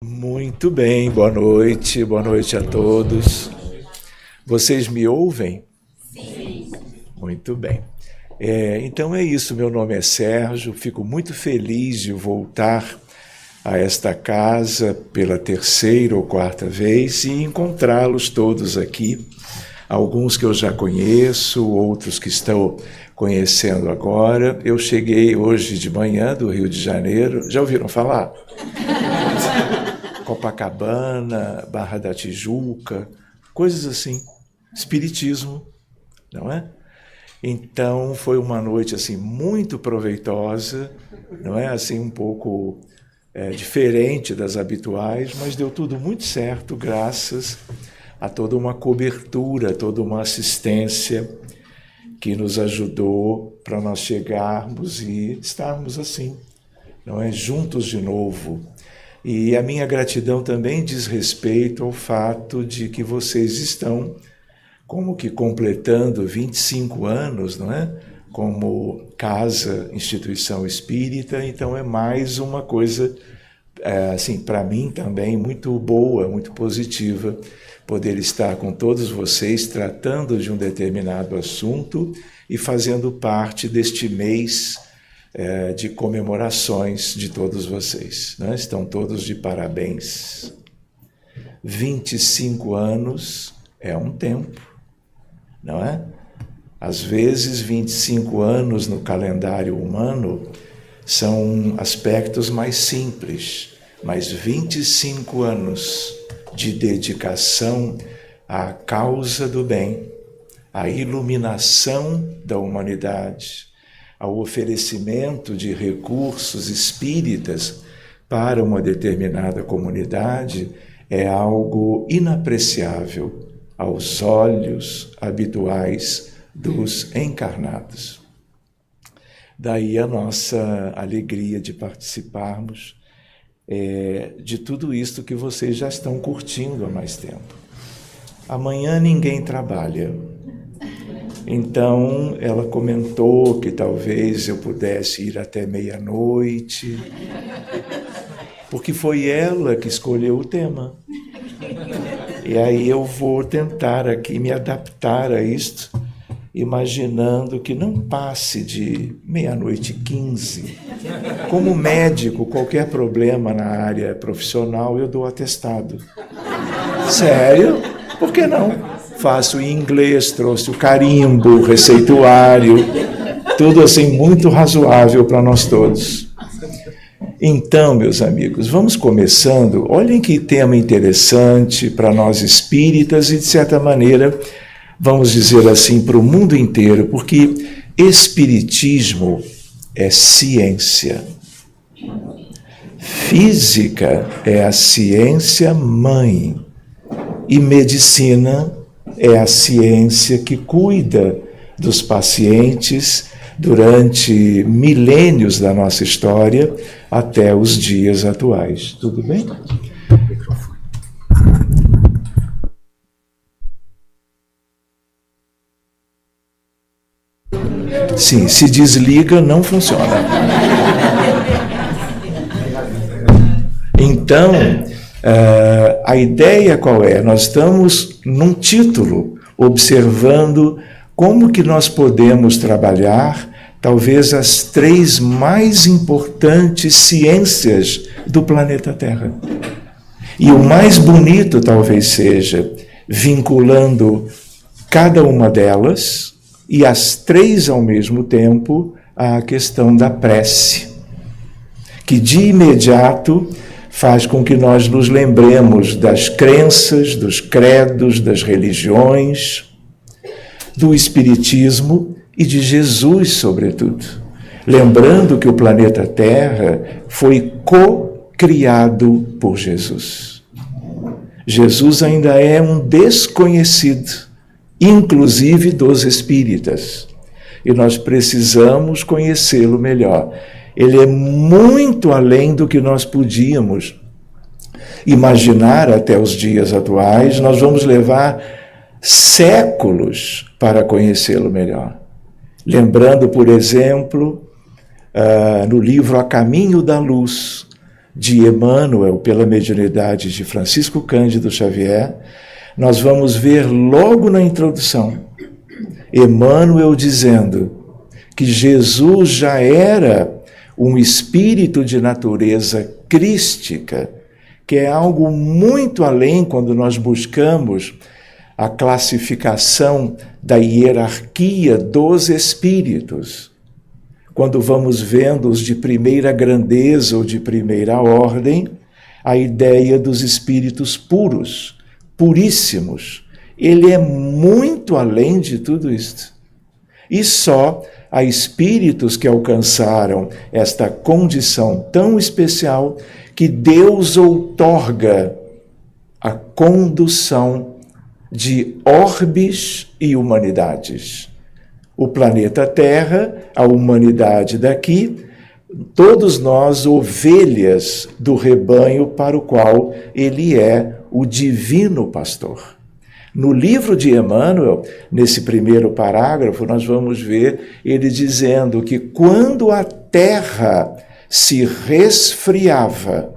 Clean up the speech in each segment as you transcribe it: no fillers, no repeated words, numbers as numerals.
Muito bem, boa noite a todos. Vocês me ouvem? Sim. Muito bem. Então é isso, meu nome é Sérgio, fico muito feliz de voltar a esta casa pela terceira ou quarta vez e encontrá-los todos aqui, alguns que eu já conheço, outros que estão conhecendo agora. Eu cheguei hoje de manhã do Rio de Janeiro, já ouviram falar? Copacabana, Barra da Tijuca, coisas assim, espiritismo, não é? Então foi uma noite assim muito proveitosa, não é? Assim um pouco diferente das habituais, mas deu tudo muito certo graças a toda uma cobertura, toda uma assistência que nos ajudou para nós chegarmos e estarmos assim, não é? Juntos de novo. E a minha gratidão também diz respeito ao fato de que vocês estão como que completando 25 anos, não é? Como casa, instituição espírita, então é mais uma coisa, assim, para mim também muito boa, muito positiva, poder estar com todos vocês tratando de um determinado assunto e fazendo parte deste mês de comemorações de todos vocês, né? Estão todos de parabéns. 25 anos é um tempo, não é? Às vezes, 25 anos no calendário humano são aspectos mais simples, mas 25 anos de dedicação à causa do bem, à iluminação da humanidade, ao oferecimento de recursos espíritas para uma determinada comunidade é algo inapreciável aos olhos habituais dos encarnados. Daí a nossa alegria de participarmos de tudo isto que vocês já estão curtindo há mais tempo. Amanhã ninguém trabalha. Então, ela comentou que talvez eu pudesse ir até meia-noite, porque foi ela que escolheu o tema. E aí eu vou tentar aqui me adaptar a isto, imaginando que não passe de 00:15. Como médico, qualquer problema na área profissional, eu dou atestado. Sério? Por que não? Faço em inglês, trouxe o carimbo, o receituário, tudo assim muito razoável para nós todos. Então, meus amigos, vamos começando. Olhem que tema interessante para nós espíritas e, de certa maneira, vamos dizer assim, para o mundo inteiro, porque espiritismo é ciência. Física é a ciência mãe e medicina é a ciência que cuida dos pacientes durante milênios da nossa história até os dias atuais. Tudo bem? Sim, se desliga, não funciona. Então, a ideia qual é? Nós estamos num título observando como que nós podemos trabalhar talvez as 3 mais importantes ciências do planeta Terra. E o mais bonito talvez seja vinculando cada uma delas e as 3 ao mesmo tempo à questão da prece, que de imediato faz com que nós nos lembremos das crenças, dos credos, das religiões, do espiritismo e de Jesus, sobretudo. Lembrando que o planeta Terra foi co-criado por Jesus. Jesus ainda é um desconhecido, inclusive dos espíritas. E nós precisamos conhecê-lo melhor. Ele é muito além do que nós podíamos imaginar até os dias atuais. Nós vamos levar séculos para conhecê-lo melhor. Lembrando, por exemplo, no livro A Caminho da Luz, de Emmanuel, pela mediunidade de Francisco Cândido Xavier, nós vamos ver logo na introdução Emmanuel dizendo que Jesus já era um espírito de natureza crística, que é algo muito além quando nós buscamos a classificação da hierarquia dos espíritos. Quando vamos vendo os de primeira grandeza ou de primeira ordem, a ideia dos espíritos puros, puríssimos. Ele é muito além de tudo isto. E só há espíritos que alcançaram esta condição tão especial que Deus outorga a condução de orbes e humanidades. O planeta Terra, a humanidade daqui, todos nós ovelhas do rebanho para o qual ele é o divino pastor. No livro de Emmanuel, nesse primeiro parágrafo, nós vamos ver ele dizendo que quando a Terra se resfriava,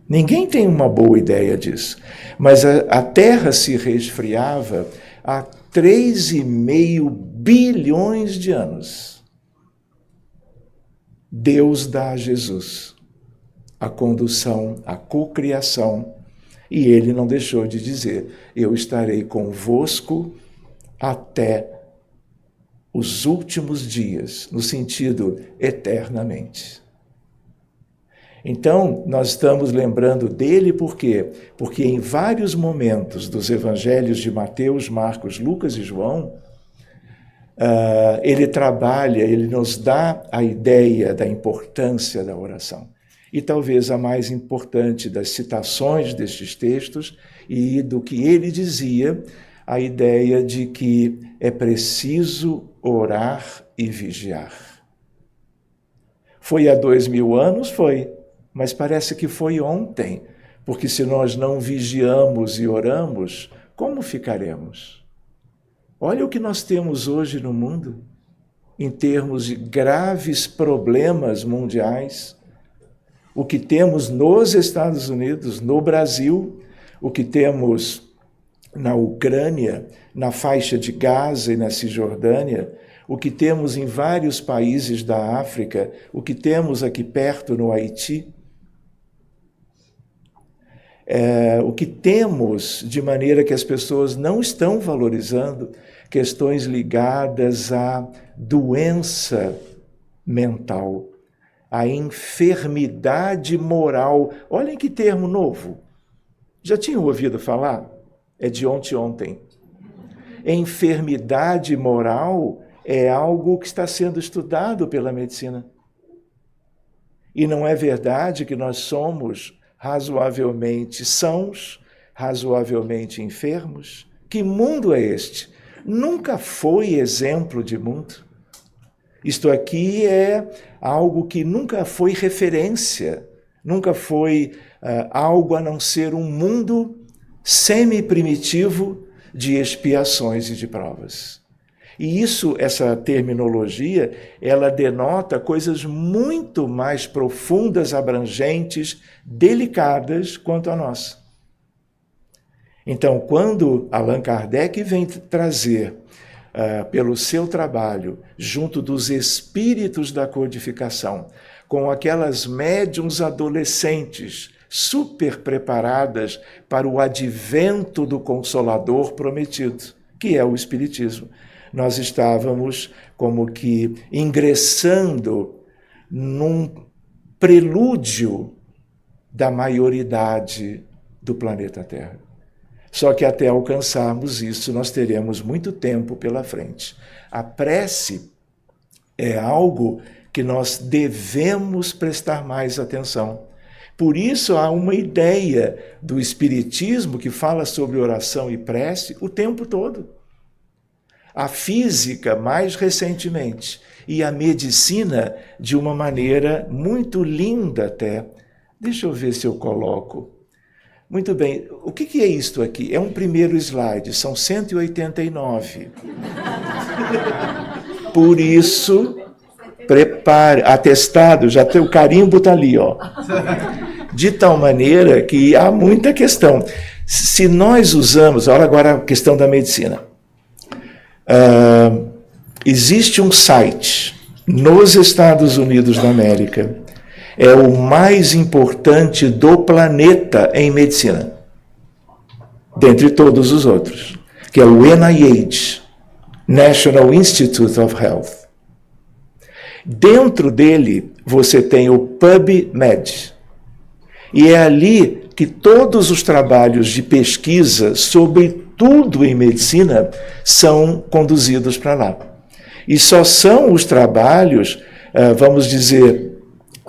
ninguém tem uma boa ideia disso, mas a Terra se resfriava há 3,5 bilhões de anos. Deus dá a Jesus a condução, a cocriação, e ele não deixou de dizer: eu estarei convosco até os últimos dias, no sentido eternamente. Então, nós estamos lembrando dele por quê? Porque em vários momentos dos evangelhos de Mateus, Marcos, Lucas e João, ele trabalha, ele nos dá a ideia da importância da oração. E talvez a mais importante das citações destes textos e do que ele dizia, a ideia de que é preciso orar e vigiar. Foi há 2000 anos? Foi, mas parece que foi ontem, porque se nós não vigiamos e oramos, como ficaremos? Olha o que nós temos hoje no mundo, em termos de graves problemas mundiais, o que temos nos Estados Unidos, no Brasil, o que temos na Ucrânia, na faixa de Gaza e na Cisjordânia, o que temos em vários países da África, o que temos aqui perto no Haiti, o que temos de maneira que as pessoas não estão valorizando, questões ligadas à doença mental, a enfermidade moral. Olhem que termo novo. Já tinham ouvido falar? É de ontem. Enfermidade moral é algo que está sendo estudado pela medicina. E não é verdade que nós somos razoavelmente sãos, razoavelmente enfermos? Que mundo é este? Nunca foi exemplo de mundo. Isto aqui é algo que nunca foi referência, nunca foi algo a não ser um mundo semi-primitivo de expiações e de provas. E isso, essa terminologia, ela denota coisas muito mais profundas, abrangentes, delicadas quanto a nós. Então, quando Allan Kardec vem trazer pelo seu trabalho, junto dos espíritos da codificação, com aquelas médiuns adolescentes super preparadas para o advento do Consolador prometido, que é o Espiritismo. Nós estávamos como que ingressando num prelúdio da maioridade do planeta Terra. Só que até alcançarmos isso, nós teremos muito tempo pela frente. A prece é algo que nós devemos prestar mais atenção. Por isso há uma ideia do Espiritismo que fala sobre oração e prece o tempo todo. A física, mais recentemente, e a medicina, de uma maneira muito linda até. Deixa eu ver se eu coloco. Muito bem, o que é isto aqui? É um primeiro slide, são 189. Por isso, Prepare, atestado, já tem o carimbo, está ali, ó. De tal maneira que há muita questão. Se nós usamos, olha agora a questão da medicina. Existe um site nos Estados Unidos da América, é o mais importante do planeta em medicina, dentre todos os outros, que é o NIH, National Institute of Health. Dentro dele, você tem o PubMed, e é ali que todos os trabalhos de pesquisa sobre tudo em medicina são conduzidos para lá. E só são os trabalhos, vamos dizer,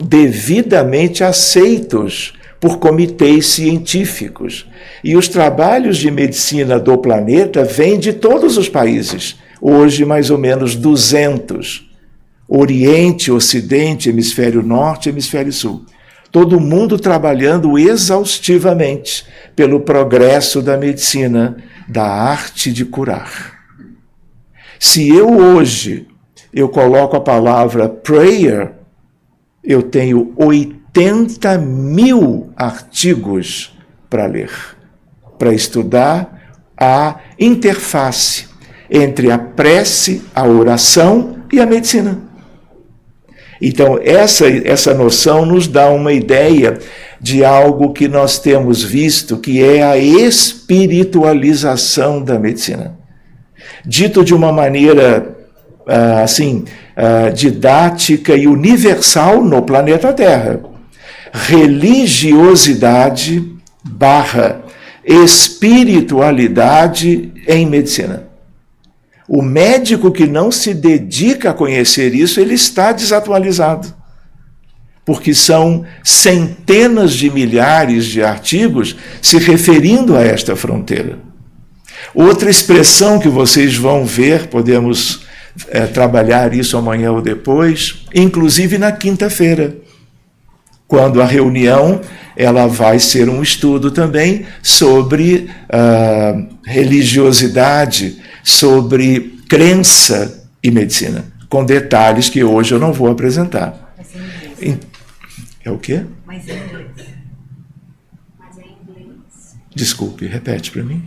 devidamente aceitos por comitês científicos. E os trabalhos de medicina do planeta vêm de todos os países, hoje mais ou menos 200. Oriente, Ocidente, Hemisfério Norte, Hemisfério Sul. Todo mundo trabalhando exaustivamente pelo progresso da medicina, da arte de curar. Se eu hoje coloco a palavra prayer, eu tenho 80 mil artigos para ler, para estudar a interface entre a prece, a oração e a medicina. Então, essa noção nos dá uma ideia de algo que nós temos visto, que é a espiritualização da medicina. Dito de uma maneira, didática e universal no planeta Terra. Religiosidade / espiritualidade em medicina. O médico que não se dedica a conhecer isso, ele está desatualizado. Porque são centenas de milhares de artigos se referindo a esta fronteira. Outra expressão que vocês vão ver, podemos trabalhar isso amanhã ou depois, inclusive na quinta-feira, quando a reunião ela vai ser um estudo também sobre religiosidade, sobre crença e medicina, com detalhes que hoje eu não vou apresentar. Mas em inglês. É o quê? Mas em inglês. Mas é em inglês. Desculpe, repete para mim.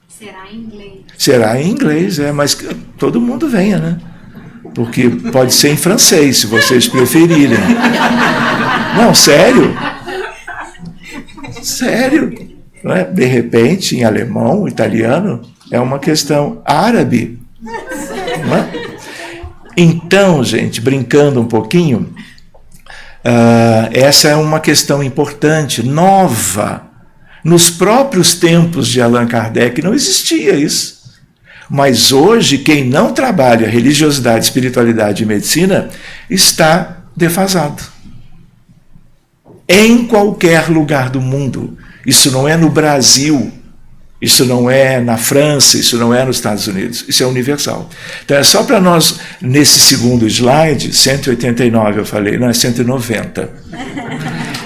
Será em inglês. Será em inglês, mas que todo mundo venha, né? Porque pode ser em francês, se vocês preferirem. Não, sério. Sério. Não é? De repente, em alemão, italiano, é uma questão árabe. Não é? Então, gente, brincando um pouquinho, essa é uma questão importante, nova. Nos próprios tempos de Allan Kardec não existia isso. Mas hoje, quem não trabalha religiosidade, espiritualidade e medicina está defasado. Em qualquer lugar do mundo. Isso não é no Brasil, isso não é na França, isso não é nos Estados Unidos, isso é universal. Então é só para nós, nesse segundo slide, 189 eu falei, não, é 190.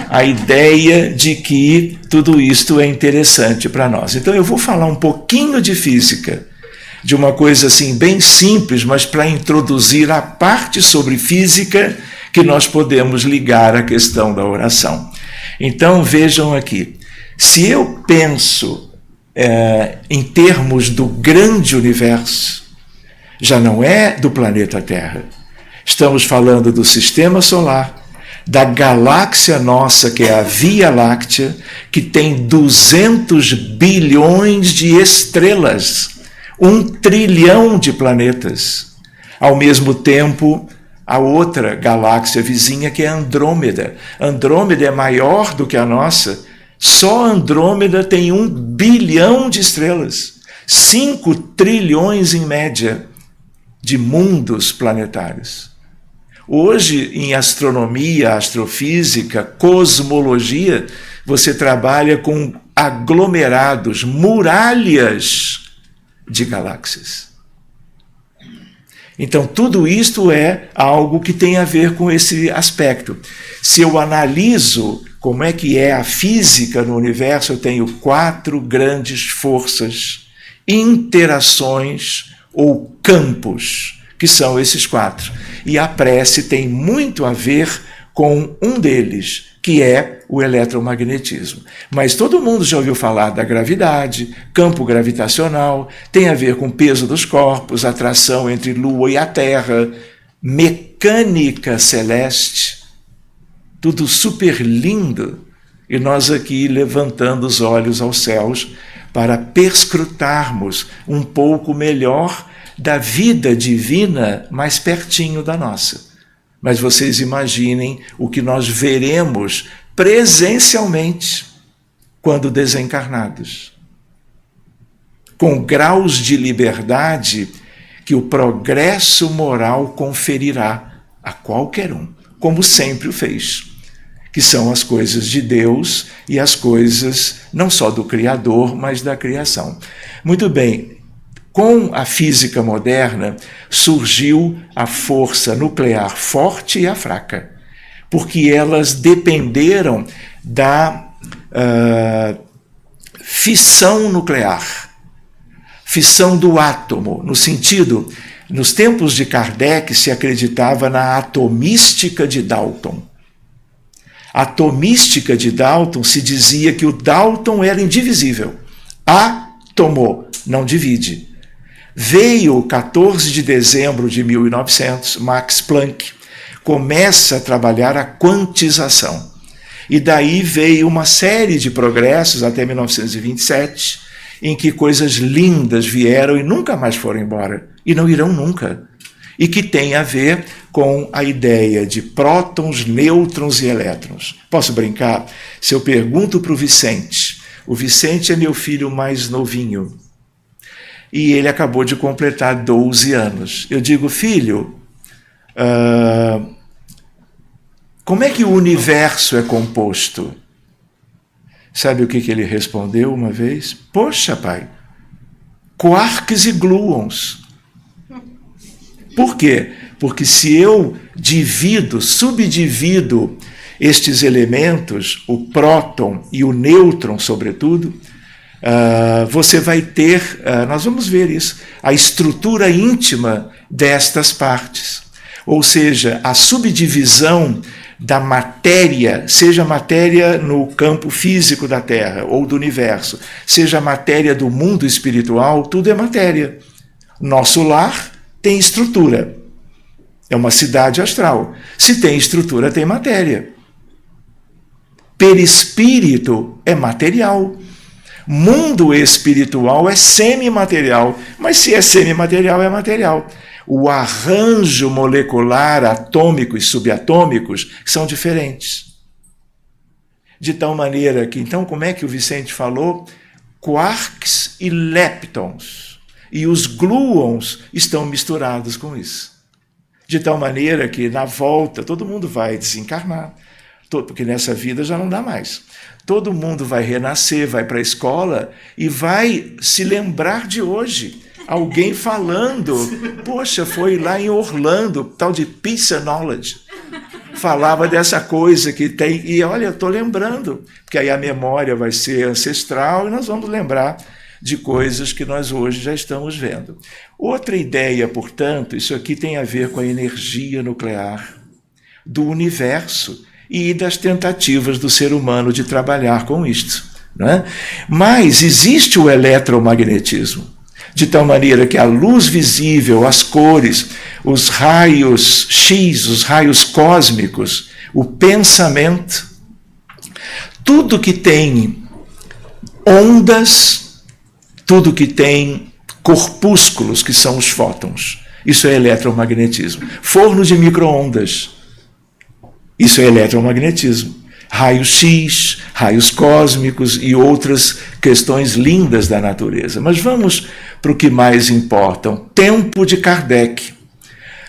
A ideia de que tudo isto é interessante para nós. Então eu vou falar um pouquinho de física, de uma coisa assim bem simples, mas para introduzir a parte sobre física que nós podemos ligar à questão da oração. Então vejam aqui, se eu penso em termos do grande universo, já não é do planeta Terra. Estamos falando do sistema solar, da galáxia nossa, que é a Via Láctea, que tem 200 bilhões de estrelas, 1 trilhão de planetas. Ao mesmo tempo, a outra galáxia vizinha, que é Andrômeda. Andrômeda é maior do que a nossa. Só Andrômeda tem 1 bilhão de estrelas. 5 trilhões em média de mundos planetários. Hoje, em astronomia, astrofísica, cosmologia, você trabalha com aglomerados, muralhas de galáxias. Então, tudo isto é algo que tem a ver com esse aspecto. Se eu analiso como é que é a física no universo, eu tenho 4 grandes forças, interações ou campos, que são esses 4. E a prece tem muito a ver com um deles, que é o eletromagnetismo. Mas todo mundo já ouviu falar da gravidade, campo gravitacional, tem a ver com o peso dos corpos, atração entre Lua e a Terra, mecânica celeste, tudo super lindo. E nós aqui levantando os olhos aos céus para perscrutarmos um pouco melhor da vida divina mais pertinho da nossa. Mas vocês imaginem o que nós veremos presencialmente quando desencarnados. Com graus de liberdade que o progresso moral conferirá a qualquer um, como sempre o fez, que são as coisas de Deus e as coisas não só do Criador, mas da criação. Muito bem, com a física moderna surgiu a força nuclear forte e a fraca, porque elas dependeram da fissão nuclear, fissão do átomo, no sentido, nos tempos de Kardec se acreditava na atomística de Dalton. A atomística de Dalton se dizia que o Dalton era indivisível. Átomo, não divide. Veio 14 de dezembro de 1900, Max Planck começa a trabalhar a quantização. E daí veio uma série de progressos até 1927, em que coisas lindas vieram e nunca mais foram embora, e não irão nunca. E que tem a ver com a ideia de prótons, nêutrons e elétrons. Posso brincar? Se eu pergunto para o Vicente é meu filho mais novinho, e ele acabou de completar 12 anos. Eu digo, filho, como é que o universo é composto? Sabe o que ele respondeu uma vez? Poxa, pai, quarks e gluons. Por quê? Porque se eu subdivido estes elementos, o próton e o nêutron, sobretudo, você vai ter, nós vamos ver isso, a estrutura íntima destas partes. Ou seja, a subdivisão da matéria, seja matéria no campo físico da Terra ou do universo, seja matéria do mundo espiritual, tudo é matéria. Nosso lar tem estrutura. É uma cidade astral. Se tem estrutura, tem matéria. Perispírito é material. Mundo espiritual é semimaterial. Mas se é semimaterial, é material. O arranjo molecular, atômico e subatômicos, são diferentes. De tal maneira que, então, como é que o Vicente falou? Quarks e leptons. E os gluons estão misturados com isso. De tal maneira que, na volta, todo mundo vai desencarnar, porque nessa vida já não dá mais. Todo mundo vai renascer, vai para a escola e vai se lembrar de hoje. Alguém falando, poxa, foi lá em Orlando, tal de Peace and Knowledge. Falava dessa coisa que tem, e olha, eu estou lembrando, porque aí a memória vai ser ancestral e nós vamos lembrar de coisas que nós hoje já estamos vendo. Outra ideia, portanto, isso aqui tem a ver com a energia nuclear do universo e das tentativas do ser humano de trabalhar com isto, né? Mas existe o eletromagnetismo, de tal maneira que a luz visível, as cores, os raios X, os raios cósmicos, o pensamento, tudo que tem ondas, tudo que tem corpúsculos, que são os fótons, isso é eletromagnetismo. Forno de micro-ondas, isso é eletromagnetismo. Raios X, raios cósmicos e outras questões lindas da natureza. Mas vamos para o que mais importa, o tempo de Kardec.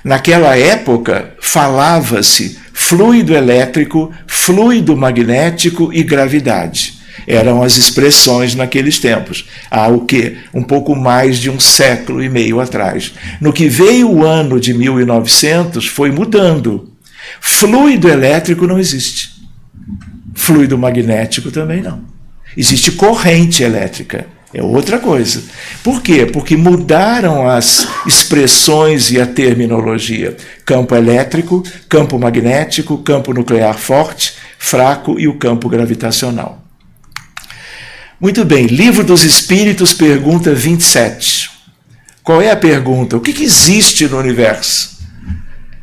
Naquela época, falava-se fluido elétrico, fluido magnético e gravidade. Eram as expressões naqueles tempos. Há o quê? Um pouco mais de 1,5 séculos atrás. No que veio o ano de 1900, foi mudando. Fluido elétrico não existe. Fluido magnético também não. Existe corrente elétrica, É outra coisa. Por quê? Porque mudaram as expressões e a terminologia. Campo elétrico, campo magnético, campo nuclear forte, fraco e o campo gravitacional. Muito bem, Livro dos Espíritos, pergunta 27. Qual é a pergunta? O que existe no universo?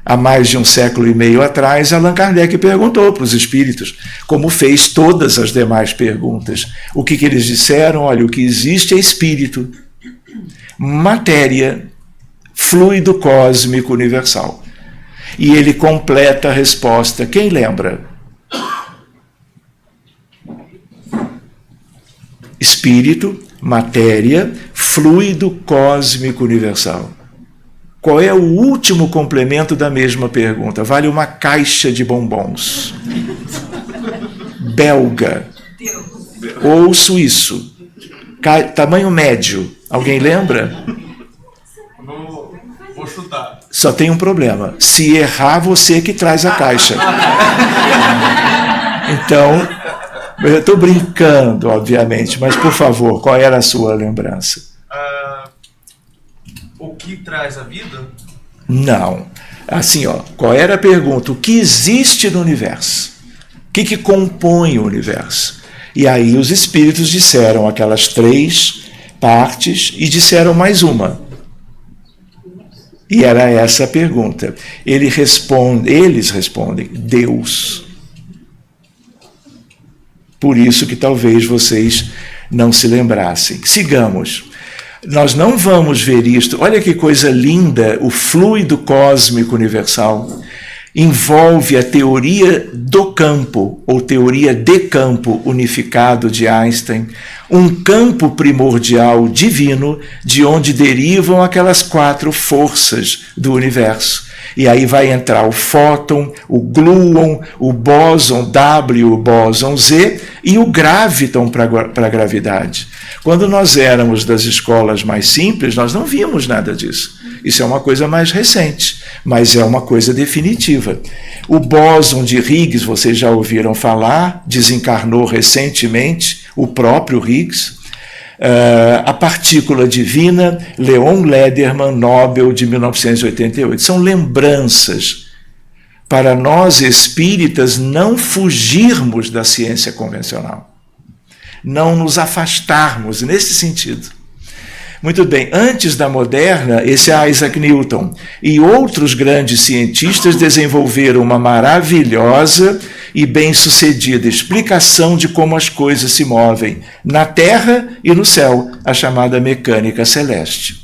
Há mais de 1,5 séculos atrás, Allan Kardec perguntou para os espíritos, como fez todas as demais perguntas. O que eles disseram? Olha, o que existe é espírito, matéria, fluido cósmico universal. E ele completa a resposta. Quem lembra? Espírito, matéria, fluido cósmico universal. Qual é o último complemento da mesma pergunta? Vale uma caixa de bombons. Belga. Ou suíço. Tamanho médio. Alguém lembra? Vou chutar. Só tem um problema. Se errar, você que traz a caixa. Então, eu estou brincando, obviamente, mas, por favor, qual era a sua lembrança? O que traz a vida? Não. Assim, qual era a pergunta? O que existe no universo? O que compõe o universo? E aí os espíritos disseram aquelas 3 partes e disseram mais uma. E era essa a pergunta. Eles respondem, Deus. Por isso que talvez vocês não se lembrassem. Sigamos. Nós não vamos ver isto. Olha que coisa linda, o fluido cósmico universal envolve a teoria do campo, ou teoria de campo unificado de Einstein, um campo primordial divino, de onde derivam aquelas 4 forças do universo. E aí vai entrar o fóton, o gluon, o bóson W, o bóson Z e o graviton para a gravidade. Quando nós éramos das escolas mais simples, nós não víamos nada disso. Isso é uma coisa mais recente, mas é uma coisa definitiva. O bóson de Higgs, vocês já ouviram falar, desencarnou recentemente o próprio Higgs. A partícula divina, Leon Lederman, Nobel de 1988. São lembranças para nós espíritas não fugirmos da ciência convencional, não nos afastarmos nesse sentido. Muito bem, antes da moderna, esse Isaac Newton e outros grandes cientistas desenvolveram uma maravilhosa e bem-sucedida explicação de como as coisas se movem na Terra e no céu, a chamada mecânica celeste.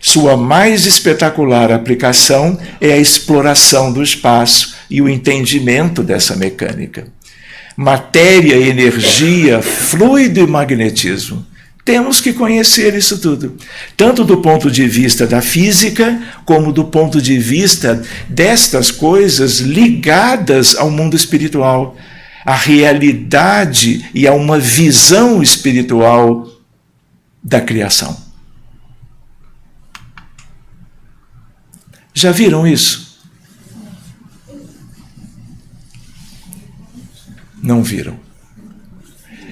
Sua mais espetacular aplicação é a exploração do espaço e o entendimento dessa mecânica. Matéria, energia, fluido e magnetismo. Temos que conhecer isso tudo, tanto do ponto de vista da física, como do ponto de vista destas coisas ligadas ao mundo espiritual, à realidade e a uma visão espiritual da criação. Já viram isso? Não viram.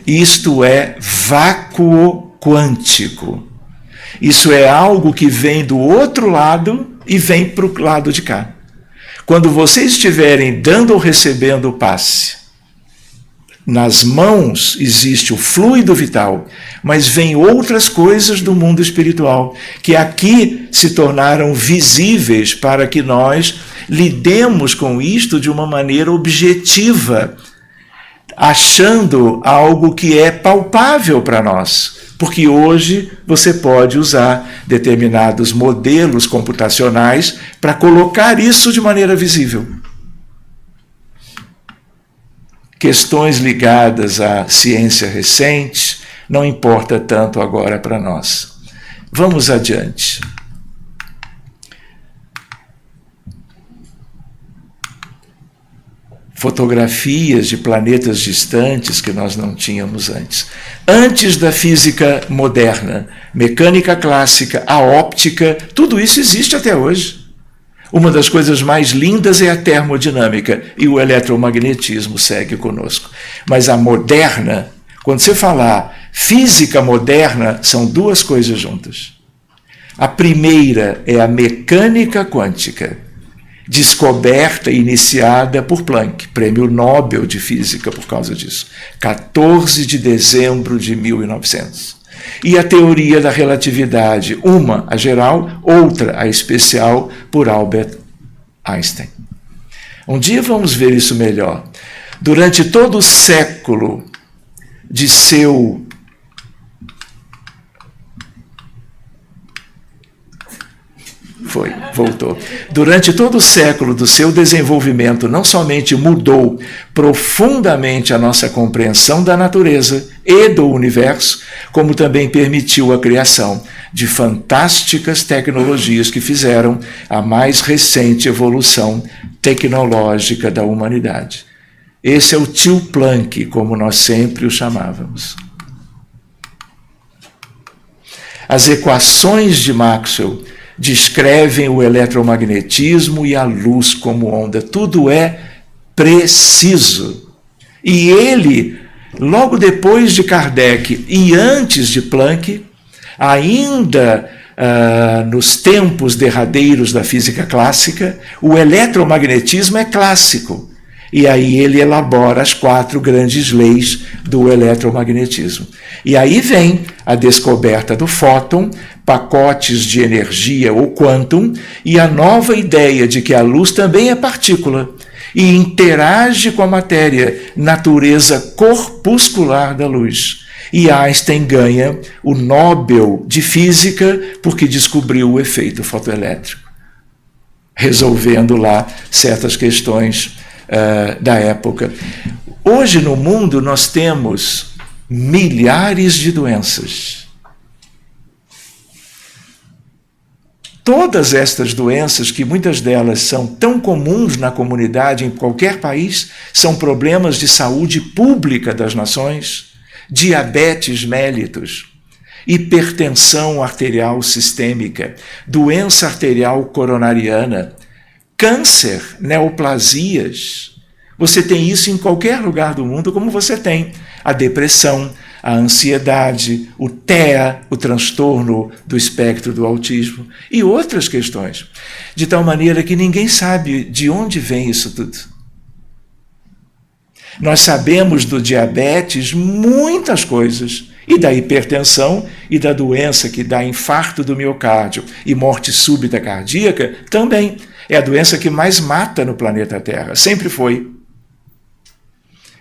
Isto é vácuo quântico. Isso é algo que vem do outro lado e vem para o lado de cá. Quando vocês estiverem dando ou recebendo o passe, nas mãos existe o fluido vital, mas vem outras coisas do mundo espiritual, que aqui se tornaram visíveis para que nós lidemos com isto de uma maneira objetiva, achando algo que é palpável para nós. Porque hoje você pode usar determinados modelos computacionais para colocar isso de maneira visível. Questões ligadas à ciência recente não importa tanto agora para nós. Vamos adiante. Fotografias de planetas distantes que nós não tínhamos antes. Antes da física moderna, mecânica clássica, a óptica, tudo isso existe até hoje. Uma das coisas mais lindas é a termodinâmica e o eletromagnetismo segue conosco. Mas a moderna, quando você falar Física moderna são duas coisas juntas. A primeira é a mecânica quântica, descoberta e iniciada por Planck, prêmio Nobel de Física por causa disso, 14 de dezembro de 1900. E a teoria da relatividade, uma a geral, outra a especial, por Albert Einstein. Um dia vamos ver isso melhor. Durante todo o século de seu voltou. Durante todo o século do seu desenvolvimento, não somente mudou profundamente a nossa compreensão da natureza e do universo, como também permitiu a criação de fantásticas tecnologias que fizeram a mais recente evolução tecnológica da humanidade. Esse é o tio Planck, como nós sempre o chamávamos. As equações de Maxwell descrevem o eletromagnetismo e a luz como onda. Tudo é preciso. E ele, logo depois de Kardec e antes de Planck, ainda nos tempos derradeiros da física clássica, o eletromagnetismo é clássico. E aí ele elabora as 4 grandes leis do eletromagnetismo. E aí vem a descoberta do fóton, pacotes de energia ou quantum, e a nova ideia de que a luz também é partícula e interage com a matéria, natureza corpuscular da luz. E Einstein ganha o Nobel de Física porque descobriu o efeito fotoelétrico, resolvendo lá certas questões da época. Hoje no mundo nós temos milhares de doenças. Todas estas doenças, que muitas delas são tão comuns na comunidade em qualquer país, são problemas de saúde pública das nações: diabetes mellitus, hipertensão arterial sistêmica, doença arterial coronariana, câncer, neoplasias. Você tem isso em qualquer lugar do mundo, como você tem a depressão, a ansiedade, o TEA, o transtorno do espectro do autismo, e outras questões, de tal maneira que ninguém sabe de onde vem isso tudo. Nós sabemos do diabetes muitas coisas, e da hipertensão e da doença que dá infarto do miocárdio e morte súbita cardíaca também. É a doença que mais mata no planeta Terra, sempre foi.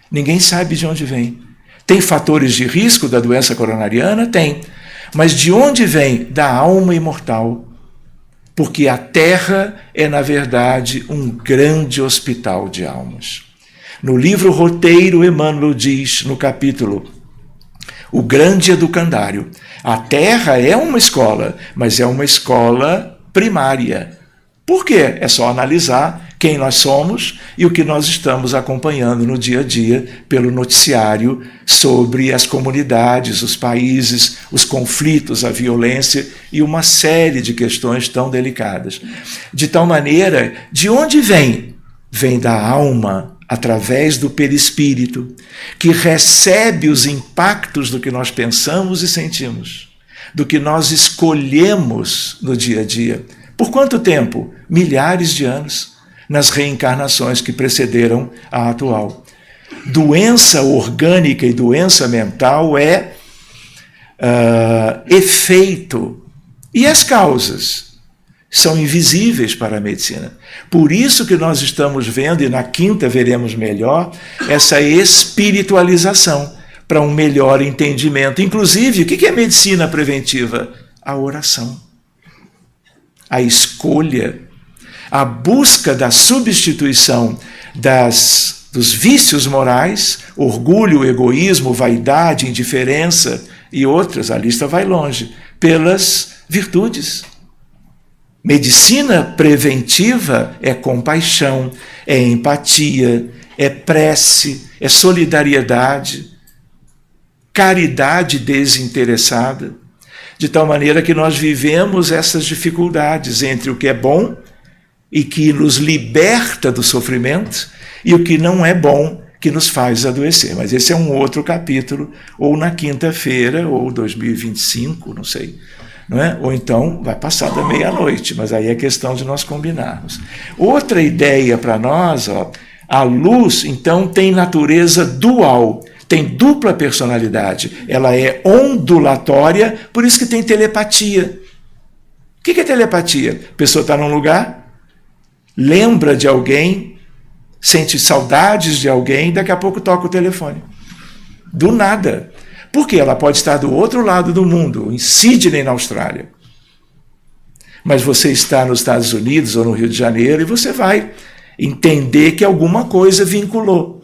Ninguém sabe de onde vem. Tem fatores de risco da doença coronariana? Tem. Mas de onde vem? Da alma imortal. Porque a Terra é, na verdade, um grande hospital de almas. No livro Roteiro, Emmanuel diz, no capítulo O Grande Educandário, a Terra é uma escola, mas é uma escola primária. Por quê? É só analisar quem nós somos e o que nós estamos acompanhando no dia a dia pelo noticiário sobre as comunidades, os países, os conflitos, a violência e uma série de questões tão delicadas. De tal maneira, de onde vem? Vem da alma, através do perispírito, que recebe os impactos do que nós pensamos e sentimos, do que nós escolhemos no dia a dia. Por quanto tempo? Milhares de anos, nas reencarnações que precederam a atual. Doença orgânica e doença mental é efeito. E as causas são invisíveis para a medicina. Por isso que nós estamos vendo, e na quinta veremos melhor, essa espiritualização para um melhor entendimento. Inclusive, o que é medicina preventiva? A oração. A escolha, a busca da substituição dos vícios morais, orgulho, egoísmo, vaidade, indiferença e outras, a lista vai longe, pelas virtudes. Medicina preventiva é compaixão, é empatia, é prece, é solidariedade, caridade desinteressada. De tal maneira que nós vivemos essas dificuldades entre o que é bom e que nos liberta do sofrimento e o que não é bom, que nos faz adoecer. Mas esse é um outro capítulo, ou na quinta-feira, ou 2025, não sei. Não é? Ou então vai passar da meia-noite, mas aí é questão de nós combinarmos. Outra ideia para nós, a luz, então, tem natureza dual, tem dupla personalidade. Ela é ondulatória, por isso que tem telepatia. O que é telepatia? A pessoa está num lugar, lembra de alguém, sente saudades de alguém, daqui a pouco toca o telefone. Do nada. Porque ela pode estar do outro lado do mundo, em Sydney, na Austrália. Mas você está nos Estados Unidos ou no Rio de Janeiro e você vai entender que alguma coisa vinculou.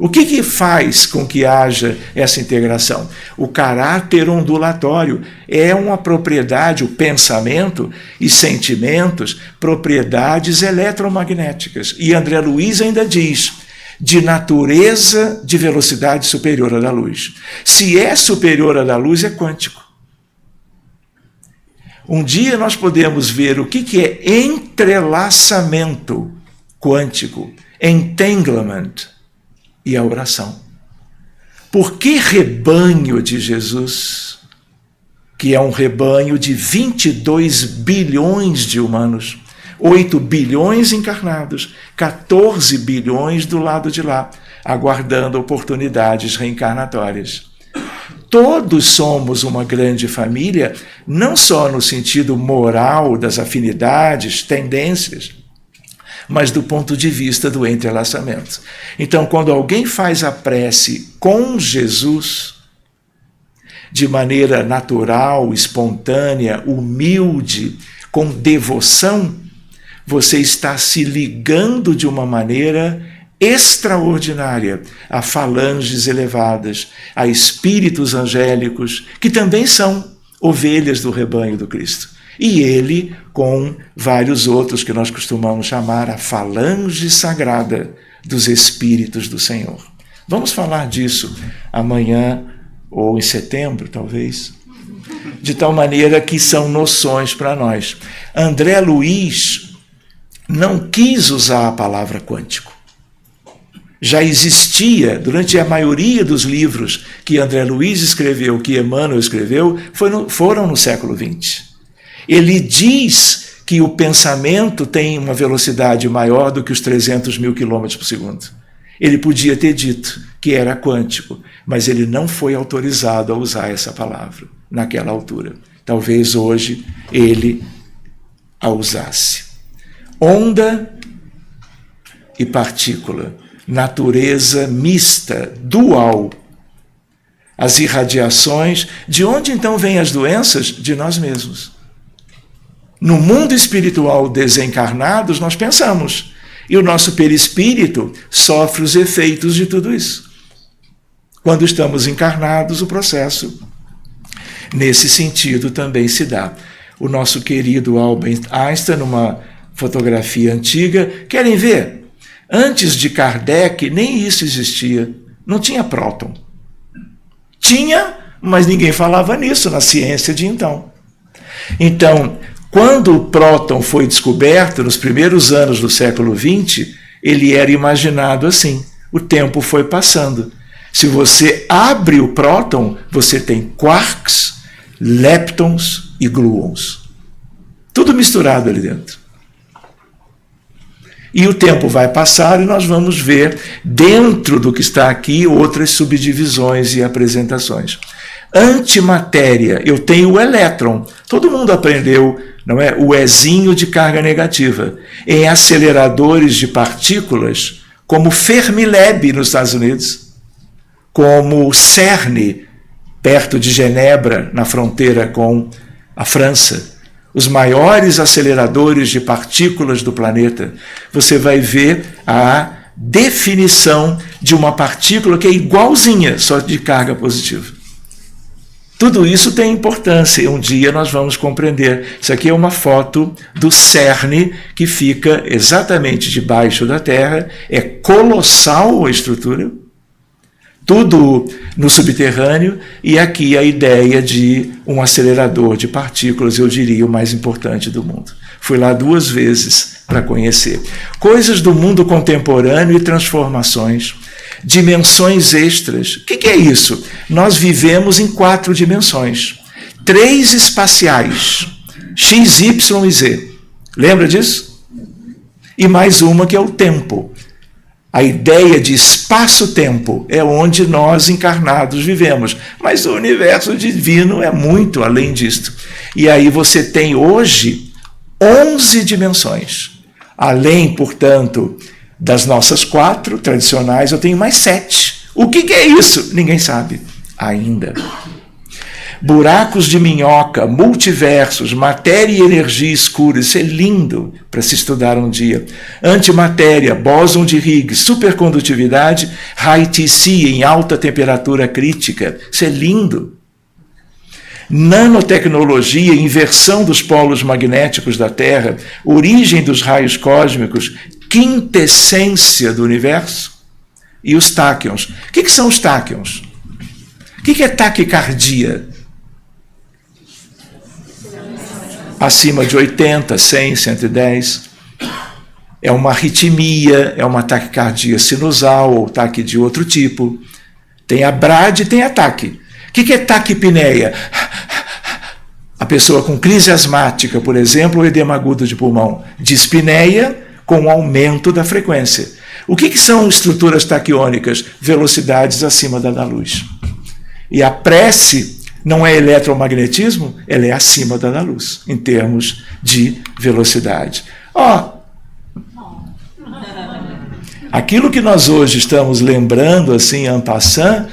O que faz com que haja essa integração? O caráter ondulatório é uma propriedade, o pensamento e sentimentos, propriedades eletromagnéticas. E André Luiz ainda diz, de natureza de velocidade superior à da luz. Se é superior à da luz, é quântico. Um dia nós podemos ver o que é entrelaçamento quântico, entanglement, e a oração. Por que rebanho de Jesus, que é um rebanho de 22 bilhões de humanos, 8 bilhões encarnados, 14 bilhões do lado de lá, aguardando oportunidades reencarnatórias. Todos somos uma grande família, não só no sentido moral das afinidades, tendências, mas do ponto de vista do entrelaçamento. Então, quando alguém faz a prece com Jesus, de maneira natural, espontânea, humilde, com devoção, você está se ligando de uma maneira extraordinária a falanges elevadas, a espíritos angélicos, que também são ovelhas do rebanho do Cristo. E ele com vários outros que nós costumamos chamar a falange sagrada dos Espíritos do Senhor. Vamos falar disso amanhã ou em setembro, talvez, de tal maneira que são noções para nós. André Luiz não quis usar a palavra quântico. Já existia, durante a maioria dos livros que André Luiz escreveu, que Emmanuel escreveu, foram no século XX. Ele diz que o pensamento tem uma velocidade maior do que os 300 mil quilômetros por segundo. Ele podia ter dito que era quântico, mas ele não foi autorizado a usar essa palavra naquela altura. Talvez hoje ele a usasse. Onda e partícula, natureza mista, dual. As irradiações, de onde então vêm as doenças? De nós mesmos. No mundo espiritual desencarnados, nós pensamos, e o nosso perispírito sofre os efeitos de tudo isso. Quando estamos encarnados, o processo, nesse sentido, também se dá. O nosso querido Albert Einstein, numa fotografia antiga, querem ver? Antes de Kardec, nem isso existia. Não tinha próton. Tinha, mas ninguém falava nisso na ciência de então. Então, quando o próton foi descoberto, nos primeiros anos do século XX, ele era imaginado assim. O tempo foi passando. Se você abre o próton, você tem quarks, leptons e gluons. Tudo misturado ali dentro. E o tempo vai passar e nós vamos ver, dentro do que está aqui, outras subdivisões e apresentações. Antimatéria, eu tenho o elétron. Todo mundo aprendeu, não é? O Ezinho de carga negativa. Em aceleradores de partículas, como Fermilab nos Estados Unidos, como o CERN, perto de Genebra, na fronteira com a França. Os maiores aceleradores de partículas do planeta, você vai ver a definição de uma partícula que é igualzinha, só de carga positiva. Tudo isso tem importância e um dia nós vamos compreender. Isso aqui é uma foto do CERN, que fica exatamente debaixo da Terra, é colossal a estrutura, tudo no subterrâneo, e aqui a ideia de um acelerador de partículas, eu diria, o mais importante do mundo. Fui lá 2 vezes para conhecer. Coisas do mundo contemporâneo e transformações. Dimensões extras. O que é isso? Nós vivemos em 4 dimensões. 3 espaciais. X, Y e Z. Lembra disso? E mais uma que é o tempo. A ideia de espaço-tempo é onde nós encarnados vivemos. Mas o universo divino é muito além disto. E aí você tem hoje 11 dimensões. Além, portanto, das nossas 4 tradicionais, eu tenho mais 7. O que é isso? Ninguém sabe ainda. Buracos de minhoca, multiversos, matéria e energia escura, isso é lindo para se estudar um dia. Antimatéria, bóson de Higgs, supercondutividade, High-TC em alta temperatura crítica, isso é lindo. Nanotecnologia, inversão dos polos magnéticos da Terra, origem dos raios cósmicos, quintessência do universo. E os táquions. O que são os táquions? O que é taquicardia? Acima de 80, 100, 110. É uma arritmia, é uma taquicardia sinusal ou taque de outro tipo. Tem a brad e tem a taque. O que é taquipneia? A pessoa com crise asmática, por exemplo, ou edema agudo de pulmão. Dispneia com aumento da frequência. O que são estruturas taquiônicas? Velocidades acima da luz. E a prece não é eletromagnetismo, ela é acima da luz, em termos de velocidade. Aquilo que nós hoje estamos lembrando, assim, en passant,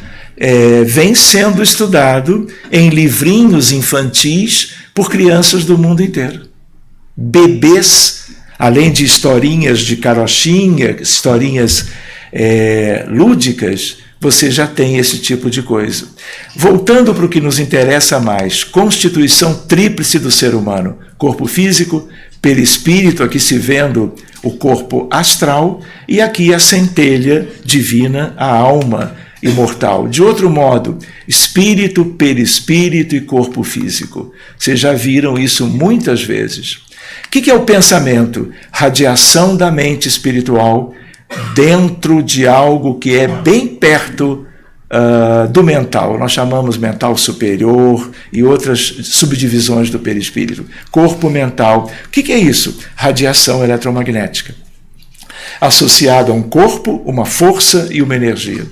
vem sendo estudado em livrinhos infantis por crianças do mundo inteiro. Bebês, além de historinhas de carochinha, historinhas lúdicas, você já tem esse tipo de coisa. Voltando para o que nos interessa mais, constituição tríplice do ser humano, corpo físico, perispírito, aqui se vendo o corpo astral, e aqui a centelha divina, a alma imortal. De outro modo, espírito, perispírito e corpo físico. Vocês já viram isso muitas vezes. O que é o pensamento? Radiação da mente espiritual dentro de algo que é bem perto do mental. Nós chamamos mental superior e outras subdivisões do perispírito. Corpo mental. O que é isso? Radiação eletromagnética. Associado a um corpo, uma força e uma energia.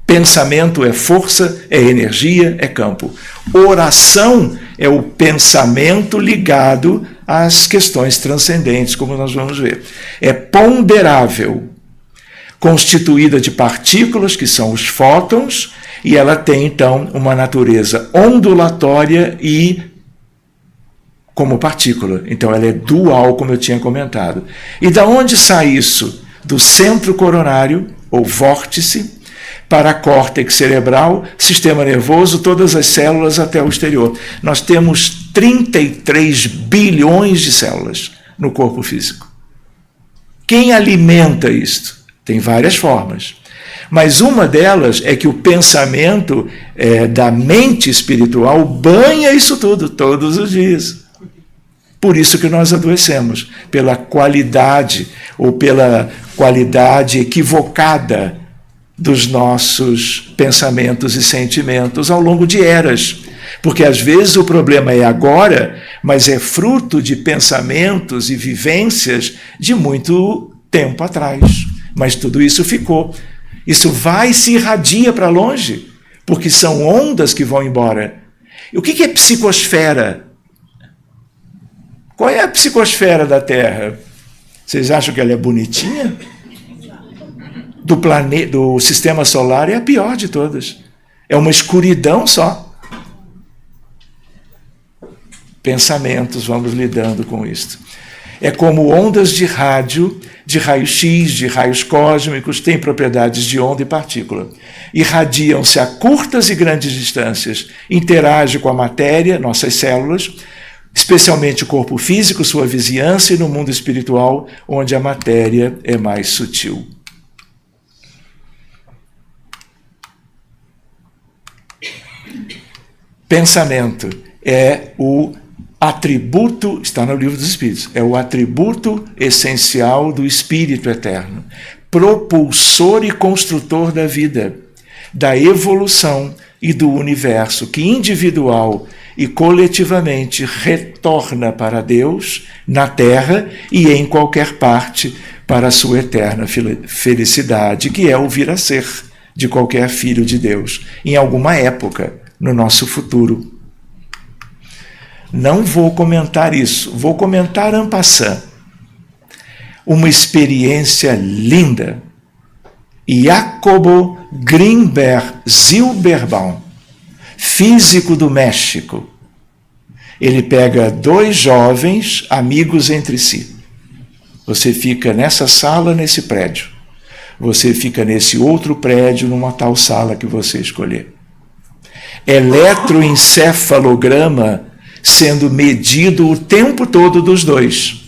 Pensamento é força, é energia, é campo. Oração é o pensamento ligado às questões transcendentes, como nós vamos ver. É ponderável, constituída de partículas, que são os fótons, e ela tem, então, uma natureza ondulatória e como partícula. Então, ela é dual, como eu tinha comentado. E da onde sai isso? Do centro coronário, ou vórtice, para córtex cerebral, sistema nervoso, todas as células até o exterior. Nós temos 33 bilhões de células no corpo físico. Quem alimenta isto? Tem várias formas. Mas uma delas é que o pensamento da mente espiritual banha isso tudo, todos os dias. Por isso que nós adoecemos, pela qualidade ou pela qualidade equivocada dos nossos pensamentos e sentimentos ao longo de eras. Porque às vezes o problema é agora, mas é fruto de pensamentos e vivências de muito tempo atrás. Mas tudo isso ficou. Isso vai e se irradia para longe, porque são ondas que vão embora. E o que é psicosfera? Qual é a psicosfera da Terra? Vocês acham que ela é bonitinha? Do sistema solar é a pior de todas. É uma escuridão só. Pensamentos, vamos lidando com isto. É como ondas de rádio, de raio-x, de raios cósmicos, têm propriedades de onda e partícula. Irradiam-se a curtas e grandes distâncias, interagem com a matéria, nossas células, especialmente o corpo físico, sua vizinhança, e no mundo espiritual, onde a matéria é mais sutil. Pensamento é o atributo, está no Livro dos Espíritos, é o atributo essencial do Espírito eterno, propulsor e construtor da vida, da evolução e do universo, que individual e coletivamente retorna para Deus na Terra e em qualquer parte para a sua eterna felicidade, que é o vir a ser de qualquer filho de Deus, em alguma época no nosso futuro. Não vou comentar isso, vou comentar en passant. Uma experiência linda. Jacobo Grinberg Zilberbaum, físico do México. Ele pega 2 jovens amigos entre si. Você fica nessa sala, nesse prédio. Você fica nesse outro prédio, numa tal sala que você escolher. Eletroencefalograma sendo medido o tempo todo dos 2.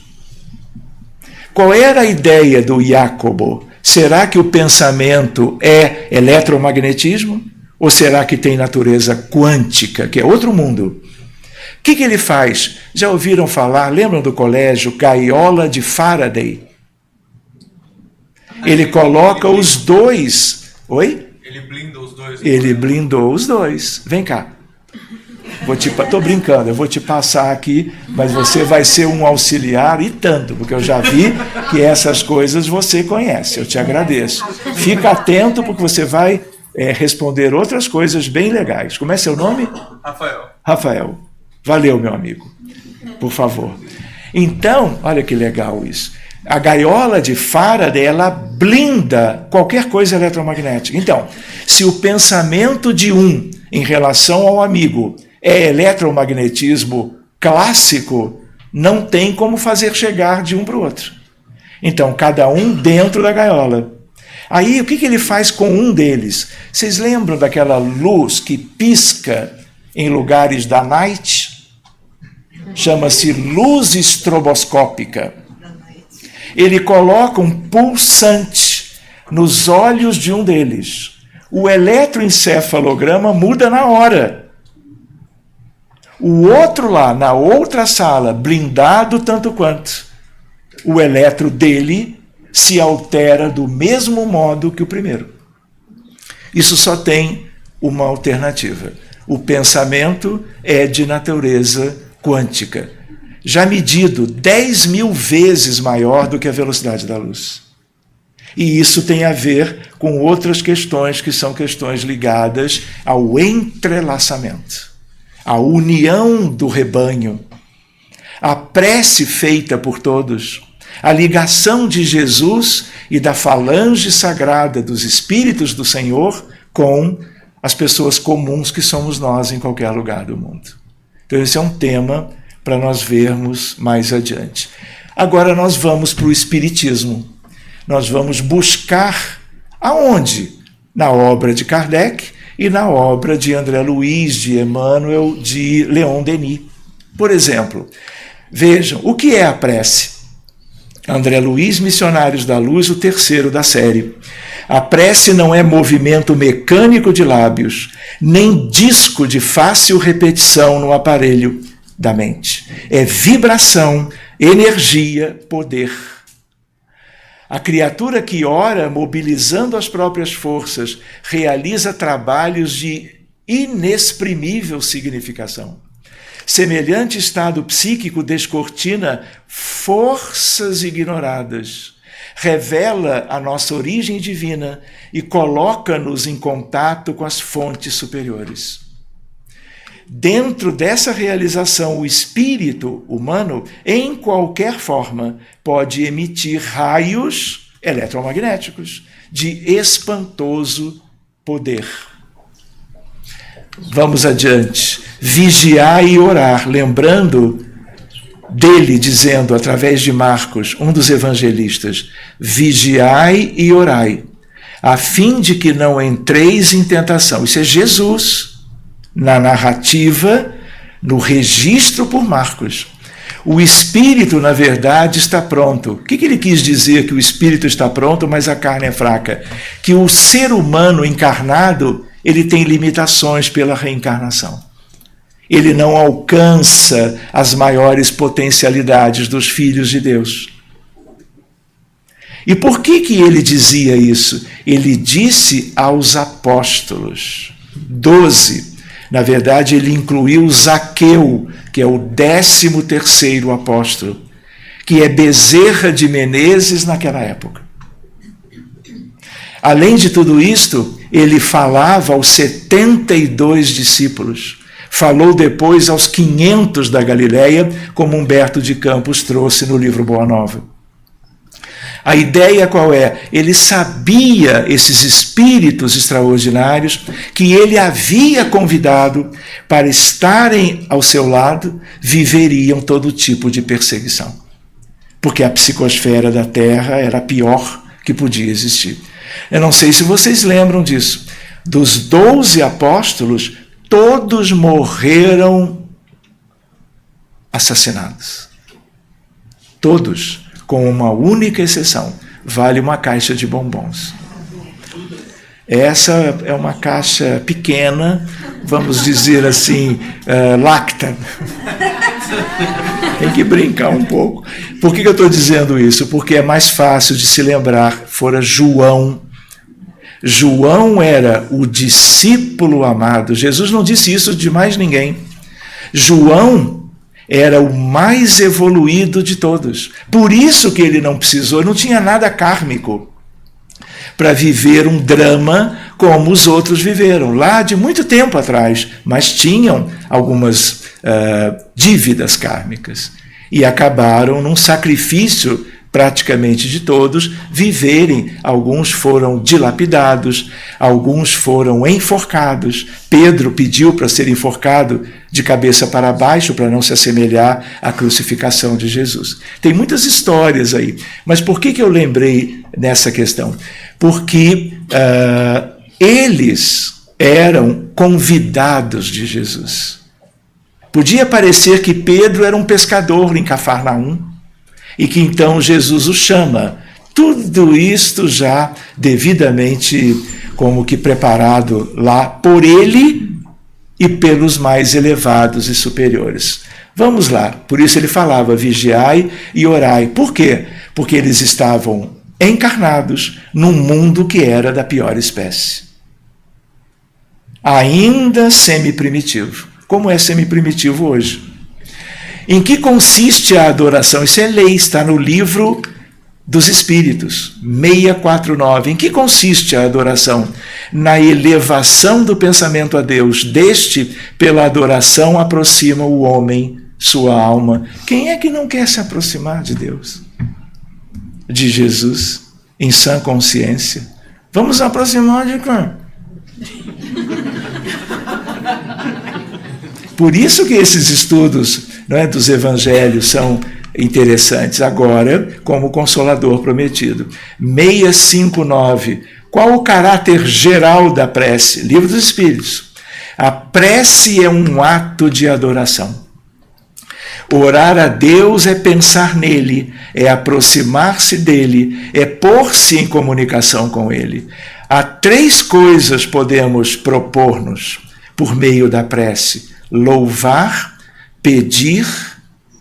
Qual era a ideia do Jacobo? Será que o pensamento é eletromagnetismo? Ou será que tem natureza quântica, que é outro mundo? O que ele faz? Já ouviram falar, lembram do colégio, gaiola de Faraday? Ele coloca os 2... Oi? Ele blindou os 2. Ele blindou os 2. Vem cá. Estou brincando, eu vou te passar aqui, mas você vai ser um auxiliar e tanto, porque eu já vi que essas coisas você conhece, eu te agradeço. Fica atento, porque você vai responder outras coisas bem legais. Como é seu nome? Rafael. Rafael. Valeu, meu amigo. Por favor. Então, olha que legal isso. A gaiola de Faraday, ela blinda qualquer coisa eletromagnética. Então, se o pensamento de um em relação ao amigo é eletromagnetismo clássico, não tem como fazer chegar de um para o outro. Então, cada um dentro da gaiola. Aí, o que ele faz com um deles? Vocês lembram daquela luz que pisca em lugares da night? Chama-se luz estroboscópica. Ele coloca um pulsante nos olhos de um deles. O eletroencefalograma muda na hora. O outro lá, na outra sala, blindado tanto quanto, o eletro dele se altera do mesmo modo que o primeiro. Isso só tem uma alternativa. O pensamento é de natureza quântica, já medido 10.000 vezes maior do que a velocidade da luz. E isso tem a ver com outras questões que são questões ligadas ao entrelaçamento, à união do rebanho, a prece feita por todos, a ligação de Jesus e da falange sagrada dos Espíritos do Senhor com as pessoas comuns que somos nós em qualquer lugar do mundo. Então esse é um tema para nós vermos mais adiante. Agora nós vamos para o Espiritismo. Nós vamos buscar aonde? Na obra de Kardec e na obra de André Luiz, de Emmanuel, de Leon Denis. Por exemplo, vejam, o que é a prece? André Luiz, Missionários da Luz, o 3º da série. A prece não é movimento mecânico de lábios, nem disco de fácil repetição no aparelho da mente. É vibração, energia, poder. A criatura que ora, mobilizando as próprias forças, realiza trabalhos de inexprimível significação. Semelhante estado psíquico descortina forças ignoradas, revela a nossa origem divina e coloca-nos em contato com as fontes superiores. Dentro dessa realização, o espírito humano, em qualquer forma, pode emitir raios eletromagnéticos de espantoso poder. Vamos adiante. Vigiar e orar, lembrando dele dizendo, através de Marcos, um dos evangelistas, vigiai e orai, a fim de que não entreis em tentação. Isso é Jesus, na narrativa, no registro por Marcos. O espírito, na verdade, está pronto. O que ele quis dizer que o espírito está pronto, mas a carne é fraca? Que o ser humano encarnado, ele tem limitações pela reencarnação. ele não alcança as maiores potencialidades dos filhos de Deus. E por que ele dizia isso? Ele disse aos apóstolos, 12. Na verdade, ele incluiu Zaqueu, que é o 13º apóstolo, que é Bezerra de Menezes naquela época. Além de tudo isto, ele falava aos 72 discípulos. Falou depois aos 500 da Galileia, como Humberto de Campos trouxe no livro Boa Nova. A ideia qual é? Ele sabia esses espíritos extraordinários que ele havia convidado para estarem ao seu lado, viveriam todo tipo de perseguição. Porque a psicosfera da Terra era a pior que podia existir. Eu não sei se vocês lembram disso. Dos 12 apóstolos, todos morreram assassinados. Todos, com uma única exceção. Vale uma caixa de bombons. Essa é uma caixa pequena, vamos dizer assim, lacta. Tem que brincar um pouco. Por que eu estou dizendo isso? Porque é mais fácil de se lembrar. Fora João. João era o discípulo amado. Jesus não disse isso de mais ninguém. João era o mais evoluído de todos. Por isso que ele não precisou, não tinha nada kármico para viver um drama como os outros viveram, lá de muito tempo atrás, mas tinham algumas dívidas kármicas e acabaram num sacrifício praticamente de todos viverem. Alguns foram dilapidados, alguns foram enforcados. Pedro pediu para ser enforcado de cabeça para baixo para não se assemelhar à crucificação de Jesus. Tem muitas histórias aí, mas por que eu lembrei nessa questão? Porque eles eram convidados de Jesus. Podia parecer que Pedro era um pescador em Cafarnaum, e que então Jesus o chama. Tudo isto já devidamente como que preparado lá por ele e pelos mais elevados e superiores. Vamos lá, por isso ele falava, vigiai e orai. Por quê? Porque eles estavam encarnados num mundo que era da pior espécie. Ainda semi-primitivo. Como é semi-primitivo hoje? Em que consiste a adoração? Isso é lei, está no livro dos Espíritos, 649. Em que consiste a adoração? Na elevação do pensamento a Deus. Deste, pela adoração, aproxima o homem, sua alma. Quem é que não quer se aproximar de Deus? De Jesus, em sã consciência. Vamos nos aproximar de quem? Por isso que esses estudos, não é, dos evangelhos são interessantes. Agora, como Consolador prometido. 659. Qual o caráter geral da prece? Livro dos Espíritos. A prece é um ato de adoração. Orar a Deus é pensar nele, é aproximar-se dele, é pôr-se em comunicação com ele. Há 3 coisas podemos propor-nos por meio da prece: louvar, pedir,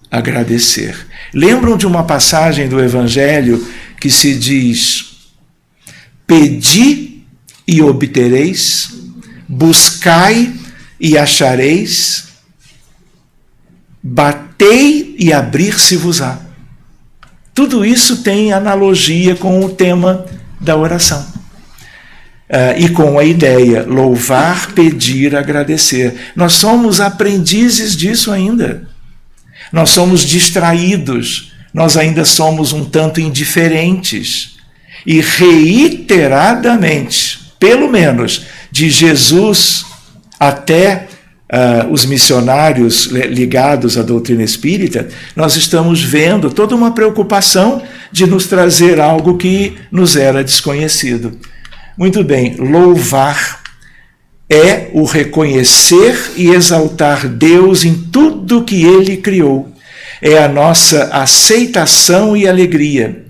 agradecer. Lembram de uma passagem do Evangelho que se diz: pedi e obtereis, buscai e achareis, batei e abrir-se-vos-á. Tudo isso tem analogia com o tema da oração. E com a ideia, louvar, pedir, agradecer. Nós somos aprendizes disso ainda. Nós somos distraídos, nós ainda somos um tanto indiferentes. E reiteradamente, pelo menos de Jesus até os missionários ligados à doutrina espírita, nós estamos vendo toda uma preocupação de nos trazer algo que nos era desconhecido. Muito bem, louvar é o reconhecer e exaltar Deus em tudo que Ele criou. É a nossa aceitação e alegria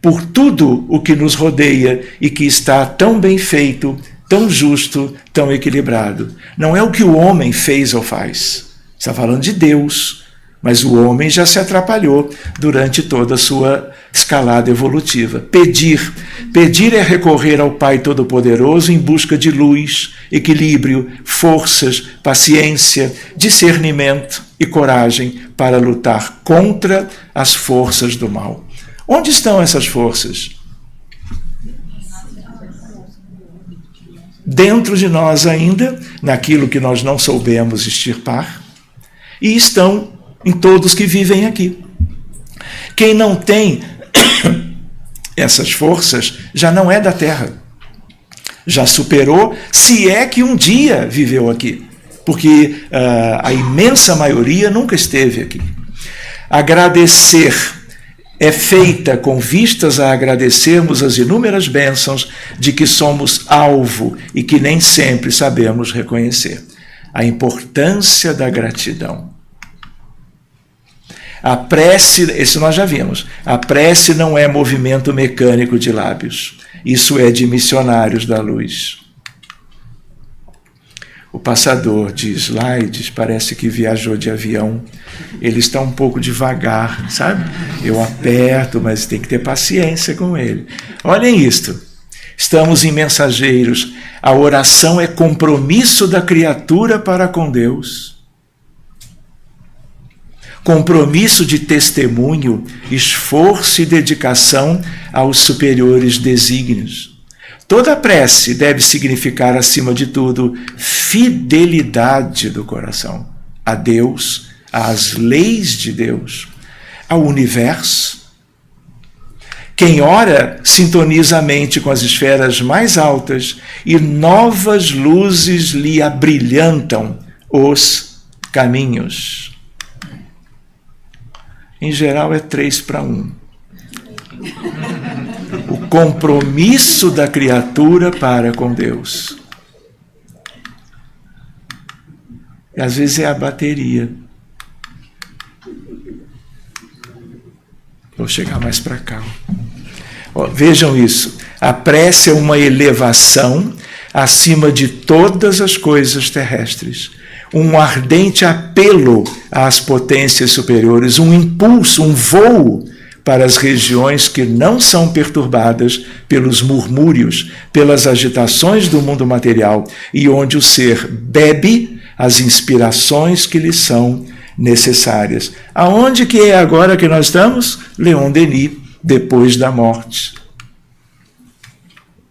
por tudo o que nos rodeia e que está tão bem feito, tão justo, tão equilibrado. Não é o que o homem fez ou faz. Está falando de Deus, mas o homem já se atrapalhou durante toda a sua escalada evolutiva. Pedir. Pedir é recorrer ao Pai Todo-Poderoso em busca de luz, equilíbrio, forças, paciência, discernimento e coragem para lutar contra as forças do mal. Onde estão essas forças? Dentro de nós ainda, naquilo que nós não soubemos extirpar, e estão em todos que vivem aqui. Quem não tem essas forças já não é da Terra. Já superou, se é que um dia viveu aqui. Porque a imensa maioria nunca esteve aqui. Agradecer é feita com vistas a agradecermos as inúmeras bênçãos de que somos alvo e que nem sempre sabemos reconhecer. A importância da gratidão. A prece, esse nós já vimos, a prece não é movimento mecânico de lábios. Isso é de missionários da luz. O passador de slides parece que viajou de avião. Ele está um pouco devagar, sabe? Eu aperto, mas tem que ter paciência com ele. Olhem isto. Estamos em mensageiros. A oração é compromisso da criatura para com Deus. Compromisso de testemunho, esforço e dedicação aos superiores desígnios. Toda prece deve significar, acima de tudo, fidelidade do coração a Deus, às leis de Deus, ao universo. Quem ora sintoniza a mente com as esferas mais altas e novas luzes lhe abrilhantam os caminhos. Em geral é 3-1. O compromisso da criatura para com Deus. E às vezes é a bateria. Vou chegar mais para cá. Vejam isso. A prece é uma elevação acima de todas as coisas terrestres. Um ardente apelo às potências superiores, um impulso, um voo para as regiões que não são perturbadas pelos murmúrios, pelas agitações do mundo material e onde o ser bebe as inspirações que lhe são necessárias. Aonde que é agora que nós estamos? Leon Denis, depois da morte.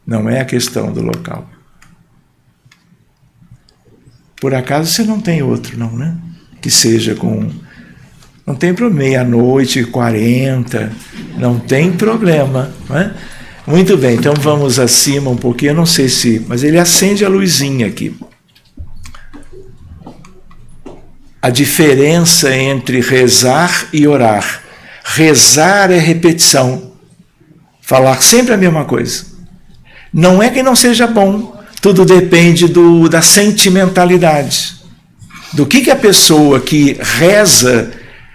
Não é a questão do local. Por acaso você não tem outro, não, né? Que seja com... Não tem problema, 00:40, não tem problema, não é? Muito bem, então vamos acima um pouquinho, eu não sei se... Mas ele acende a luzinha aqui. A diferença entre rezar e orar. Rezar é repetição. Falar sempre a mesma coisa. Não é que não seja bom. Tudo depende da sentimentalidade. Do que a pessoa que reza,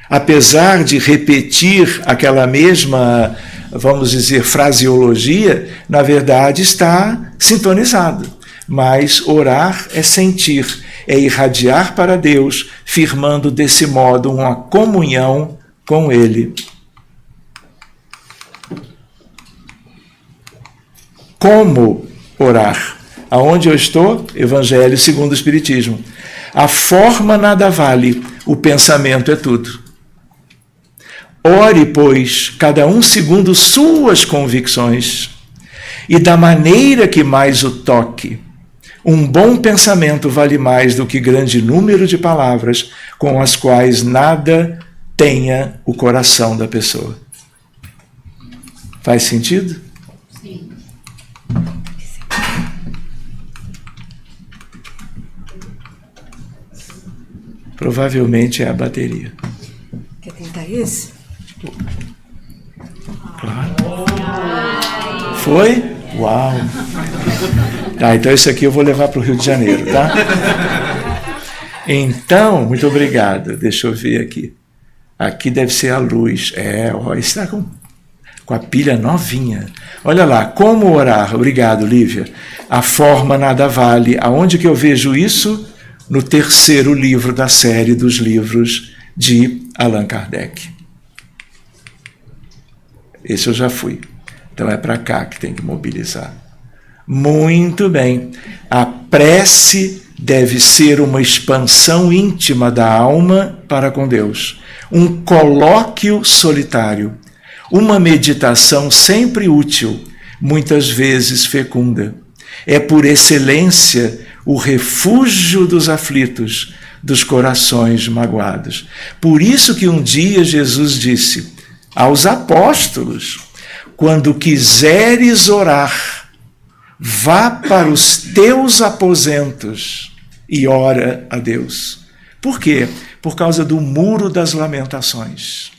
apesar de repetir aquela mesma, vamos dizer, fraseologia, na verdade está sintonizado. Mas orar é sentir, é irradiar para Deus, firmando desse modo uma comunhão com Ele. Como orar? Aonde eu estou? Evangelho segundo o Espiritismo. A forma nada vale, o pensamento é tudo. Ore, pois, cada um segundo suas convicções, e da maneira que mais o toque. Um bom pensamento vale mais do que grande número de palavras com as quais nada tenha o coração da pessoa. Faz sentido? Sim. Provavelmente é a bateria. Quer tentar esse? Claro. Foi? Uau! Tá, então isso aqui eu vou levar para o Rio de Janeiro, tá? Então, muito obrigado. Deixa eu ver aqui. Aqui deve ser a luz. Ó, está com a pilha novinha. Olha lá, como orar? Obrigado, Lívia. A forma nada vale. Aonde que eu vejo isso? no terceiro livro da série dos livros de Allan Kardec. Esse eu já fui. Então é para cá que tem que mobilizar. Muito bem. A prece deve ser uma expansão íntima da alma para com Deus. Um colóquio solitário. Uma meditação sempre útil, muitas vezes fecunda. É por excelência o refúgio dos aflitos, dos corações magoados. Por isso que um dia Jesus disse aos apóstolos: quando quiseres orar, vá para os teus aposentos e ora a Deus. Por quê? Por causa do muro das lamentações,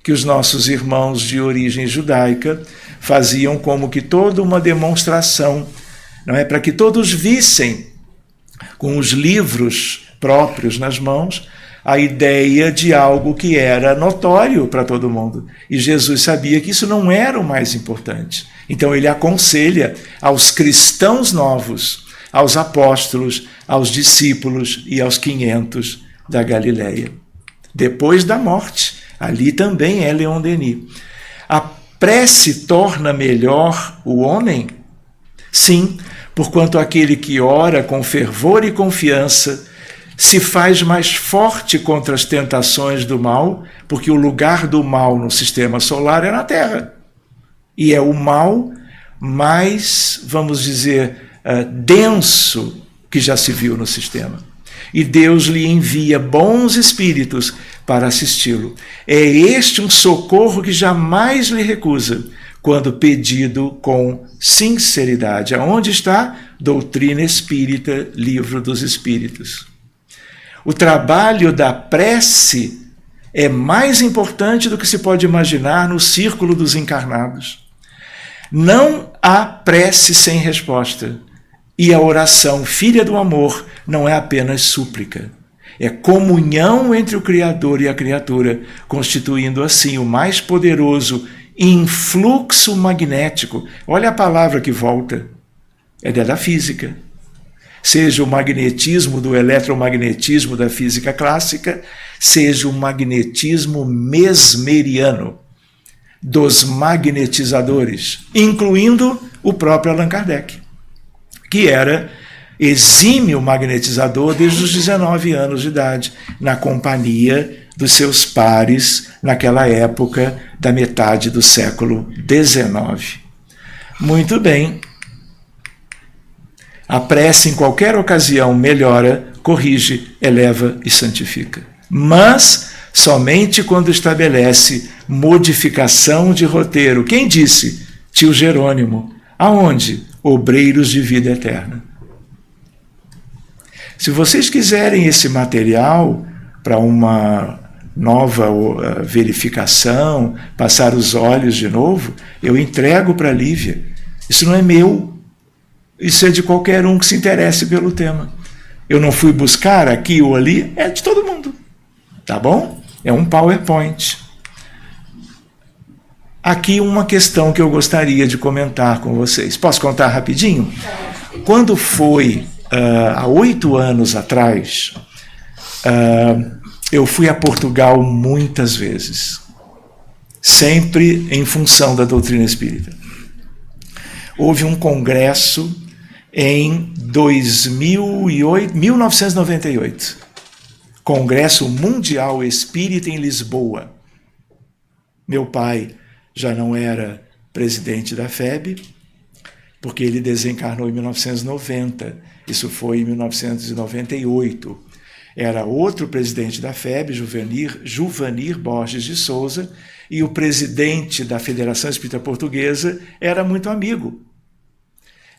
que os nossos irmãos de origem judaica faziam como que toda uma demonstração, não é? Para que todos vissem, com os livros próprios nas mãos, a ideia de algo que era notório para todo mundo. E Jesus sabia que isso não era o mais importante. Então ele aconselha aos cristãos novos, aos apóstolos, aos discípulos e aos 500 da Galileia. Depois da morte, ali também é Leon Denis. A prece torna melhor o homem? Sim, porquanto aquele que ora com fervor e confiança se faz mais forte contra as tentações do mal, porque o lugar do mal no sistema solar é na Terra. E é o mal mais, vamos dizer, denso que já se viu no sistema. E Deus lhe envia bons espíritos para assisti-lo. É este um socorro que jamais lhe recusa, quando pedido com sinceridade. Aonde está? Doutrina Espírita, Livro dos Espíritos. O trabalho da prece é mais importante do que se pode imaginar no círculo dos encarnados. Não há prece sem resposta. E a oração, filha do amor, não é apenas súplica. É comunhão entre o Criador e a criatura, constituindo assim o mais poderoso influxo magnético. Olha a palavra que volta. É da física. Seja o magnetismo do eletromagnetismo da física clássica, seja o magnetismo mesmeriano dos magnetizadores, incluindo o próprio Allan Kardec, que era exímio magnetizador desde os 19 anos de idade, na companhia dos seus pares naquela época da metade do século XIX. Muito bem. A prece, em qualquer ocasião, melhora, corrige, eleva e santifica. Mas somente quando estabelece modificação de roteiro. Quem disse? Tio Jerônimo. Aonde? Obreiros de vida eterna. Se vocês quiserem esse material para uma nova verificação, passar os olhos de novo, eu entrego para a Lívia. Isso não é meu. Isso é de qualquer um que se interesse pelo tema. Eu não fui buscar aqui ou ali, é de todo mundo. Tá bom? É um PowerPoint. Aqui uma questão que eu gostaria de comentar com vocês. Posso contar rapidinho? Quando foi há 8 anos atrás, eu fui a Portugal muitas vezes, sempre em função da doutrina espírita. Houve um congresso em 1998, Congresso Mundial Espírita em Lisboa. Meu pai já não era presidente da FEB, porque ele desencarnou em 1990. Isso foi em 1998. Era outro presidente da FEB, Juvanir Borges de Souza, e o presidente da Federação Espírita Portuguesa era muito amigo.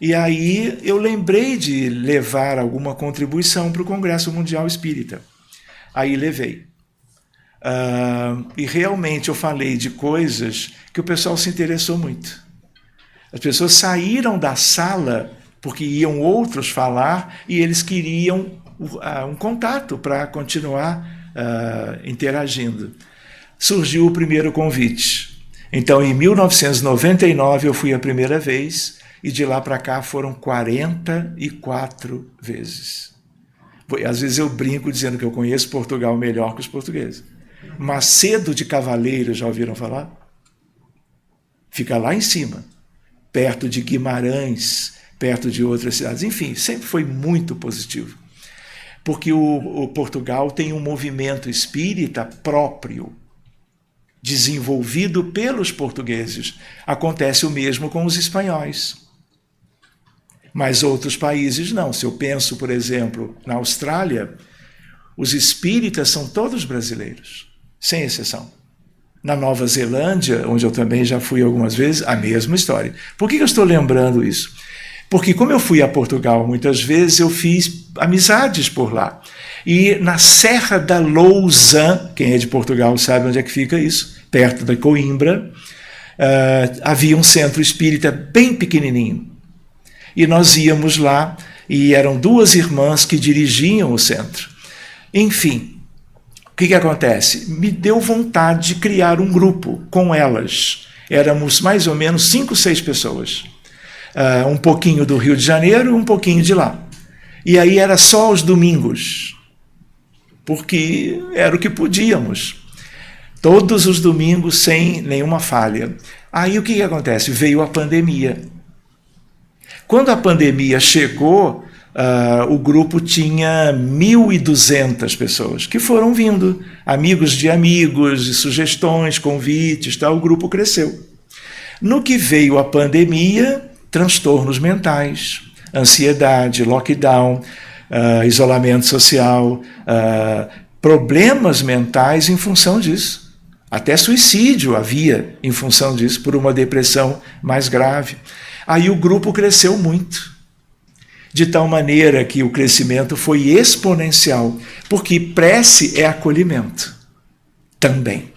E aí eu lembrei de levar alguma contribuição para o Congresso Mundial Espírita. Aí levei. E realmente eu falei de coisas que o pessoal se interessou muito. As pessoas saíram da sala porque iam outros falar e eles queriam um contato para continuar interagindo. Surgiu o primeiro convite. Então, em 1999, eu fui a primeira vez e de lá para cá foram 44 vezes. Às vezes eu brinco dizendo que eu conheço Portugal melhor que os portugueses. Macedo de Cavaleiro, já ouviram falar? Fica lá em cima, perto de Guimarães, perto de outras cidades. Enfim, sempre foi muito positivo. Porque o Portugal tem um movimento espírita próprio, desenvolvido pelos portugueses. Acontece o mesmo com os espanhóis. Mas outros países não. Se eu penso, por exemplo, na Austrália, os espíritas são todos brasileiros, sem exceção. Na Nova Zelândia, onde eu também já fui algumas vezes, a mesma história. Por que eu estou lembrando isso? Porque como eu fui a Portugal muitas vezes, eu fiz amizades por lá. E na Serra da Lousã, quem é de Portugal sabe onde é que fica isso, perto da Coimbra, havia um centro espírita bem pequenininho. E nós íamos lá, e eram duas irmãs que dirigiam o centro. Enfim, o que acontece? Me deu vontade de criar um grupo com elas. Éramos mais ou menos 5, 6 pessoas. Um pouquinho do Rio de Janeiro e um pouquinho de lá. E aí era só aos domingos, porque era o que podíamos. Todos os domingos sem nenhuma falha. Aí o que acontece? Veio a pandemia. Quando a pandemia chegou, o grupo tinha 1.200 pessoas que foram vindo, amigos de amigos, sugestões, convites, tal. O grupo cresceu. No que veio a pandemia, transtornos mentais, ansiedade, lockdown, isolamento social, problemas mentais em função disso. Até suicídio havia em função disso, por uma depressão mais grave. Aí o grupo cresceu muito, de tal maneira que o crescimento foi exponencial, porque prece é acolhimento também.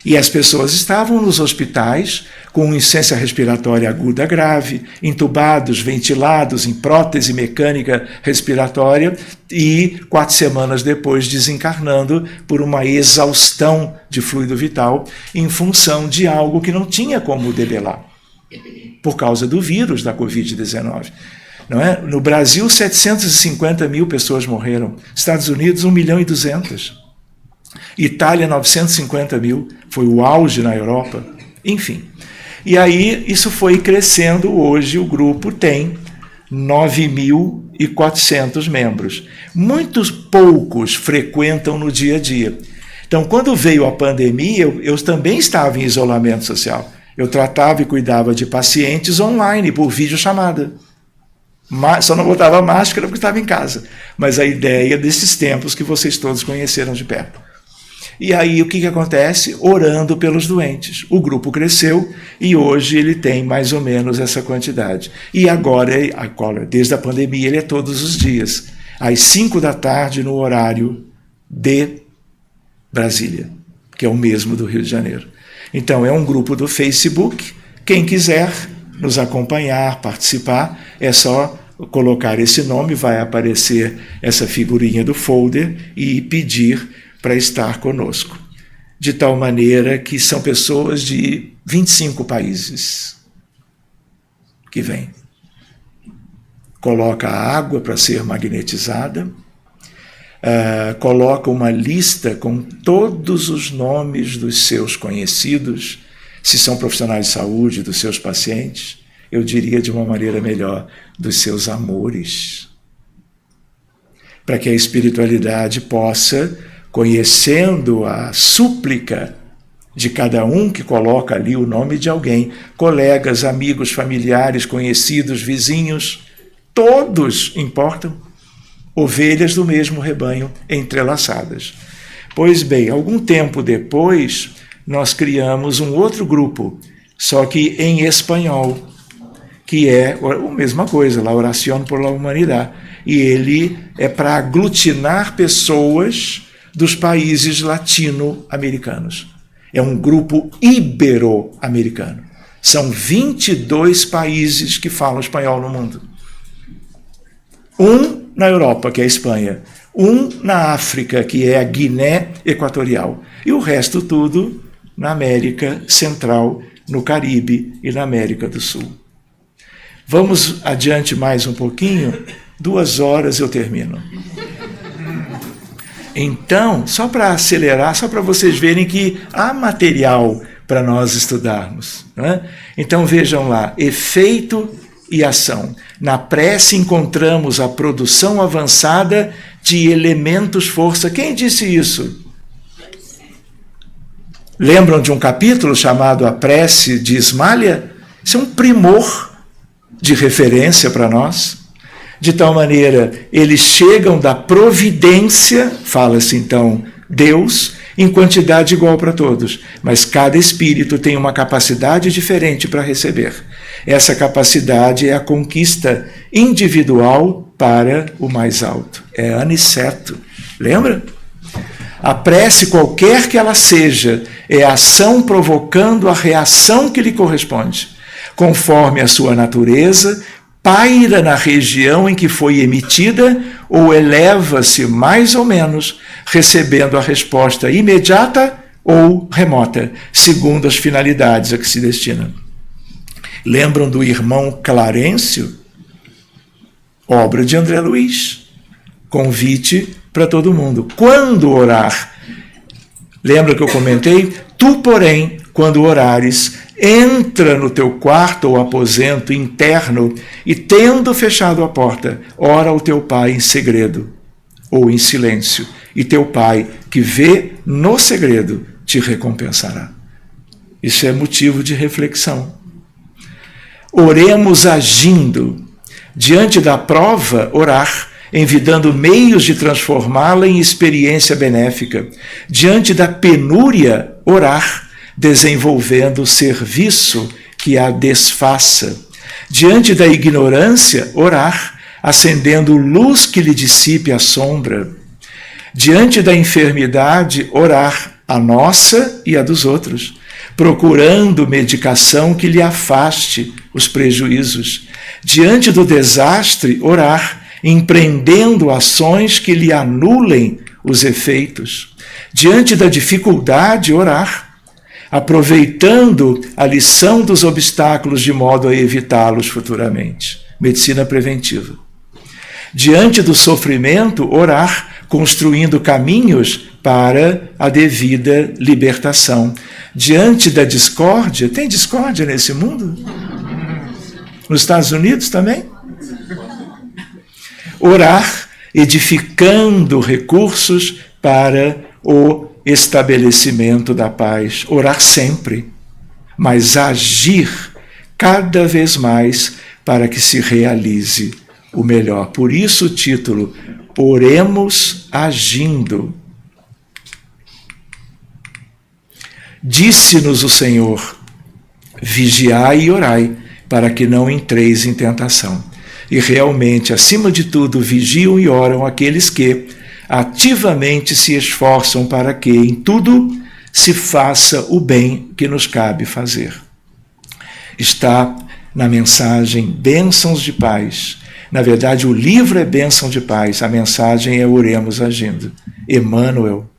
E as pessoas estavam nos hospitais com insuficiência respiratória aguda grave, entubados, ventilados em prótese mecânica respiratória e 4 semanas depois desencarnando por uma exaustão de fluido vital em função de algo que não tinha como debelar, por causa do vírus da Covid-19. Não é? No Brasil, 750 mil pessoas morreram. Estados Unidos, 1.200.000. Itália, 950 mil. Foi o auge na Europa. Enfim. E aí, isso foi crescendo. Hoje, o grupo tem 9.400 membros. Muitos poucos frequentam no dia a dia. Então, quando veio a pandemia, eu também estava em isolamento social. Eu tratava e cuidava de pacientes online, por videochamada. Só não botava máscara porque estava em casa. Mas a ideia desses tempos que vocês todos conheceram de perto. E aí o que acontece? Orando pelos doentes. O grupo cresceu e hoje ele tem mais ou menos essa quantidade. E agora, desde a pandemia, ele é todos os dias. Às 5 da tarde no horário de Brasília, que é o mesmo do Rio de Janeiro. Então é um grupo do Facebook. Quem quiser nos acompanhar, participar, é só colocar esse nome, vai aparecer essa figurinha do folder e pedir para estar conosco. De tal maneira que são pessoas de 25 países que vêm. Coloca a água para ser magnetizada, coloca uma lista com todos os nomes dos seus conhecidos, se são profissionais de saúde, dos seus pacientes, eu diria de uma maneira melhor, dos seus amores, para que a espiritualidade possa, conhecendo a súplica de cada um que coloca ali o nome de alguém, colegas, amigos, familiares, conhecidos, vizinhos, todos importam, ovelhas do mesmo rebanho entrelaçadas. Pois bem, algum tempo depois, nós criamos um outro grupo, só que em espanhol, que é a mesma coisa, La Oración por la Humanidad. E ele é para aglutinar pessoas dos países latino-americanos. É um grupo ibero-americano. São 22 países que falam espanhol no mundo. Um na Europa, que é a Espanha. Um na África, que é a Guiné Equatorial. E o resto tudo na América Central, no Caribe e na América do Sul. Vamos adiante mais um pouquinho. 2 horas eu termino. Então, só para acelerar, só para vocês verem que há material para nós estudarmos. Né? Então vejam lá, efeito e ação. Na prece encontramos a produção avançada de elementos força. Quem disse isso? Lembram de um capítulo chamado A Prece de Ismália? Isso é um primor de referência para nós. De tal maneira, eles chegam da providência, fala-se então Deus, em quantidade igual para todos. Mas cada espírito tem uma capacidade diferente para receber. Essa capacidade é a conquista individual para o mais alto. É aniceto. Lembra? A prece, qualquer que ela seja, é a ação provocando a reação que lhe corresponde. Conforme a sua natureza, paira na região em que foi emitida ou eleva-se mais ou menos, recebendo a resposta imediata ou remota, segundo as finalidades a que se destina. Lembram do irmão Clarencio? Obra de André Luiz. Convite para todo mundo. Quando orar? Lembra que eu comentei? Tu, porém, quando orares, entra no teu quarto ou aposento interno e, tendo fechado a porta, ora ao teu pai em segredo ou em silêncio, e teu pai, que vê no segredo, te recompensará. Isso é motivo de reflexão. Oremos agindo. Diante da prova, orar, envidando meios de transformá-la em experiência benéfica. Diante da penúria, orar, desenvolvendo o serviço que a desfaça. Diante da ignorância, orar, acendendo luz que lhe dissipe a sombra. Diante da enfermidade, orar, a nossa e a dos outros, procurando medicação que lhe afaste os prejuízos. Diante do desastre, orar, empreendendo ações que lhe anulem os efeitos. Diante da dificuldade, orar, aproveitando a lição dos obstáculos de modo a evitá-los futuramente. Medicina preventiva. Diante do sofrimento, orar, construindo caminhos para a devida libertação. Diante da discórdia, tem discórdia nesse mundo? Nos Estados Unidos também? Orar, edificando recursos para o estabelecimento da paz. Orar sempre, mas agir cada vez mais para que se realize o melhor. Por isso o título, Oremos agindo. Disse-nos o Senhor, vigiai e orai, para que não entreis em tentação. E realmente, acima de tudo, vigiam e oram aqueles que ativamente se esforçam para que, em tudo, se faça o bem que nos cabe fazer. Está na mensagem Bênçãos de Paz. Na verdade, o livro é Bênção de Paz, a mensagem é Oremos Agindo. Emmanuel.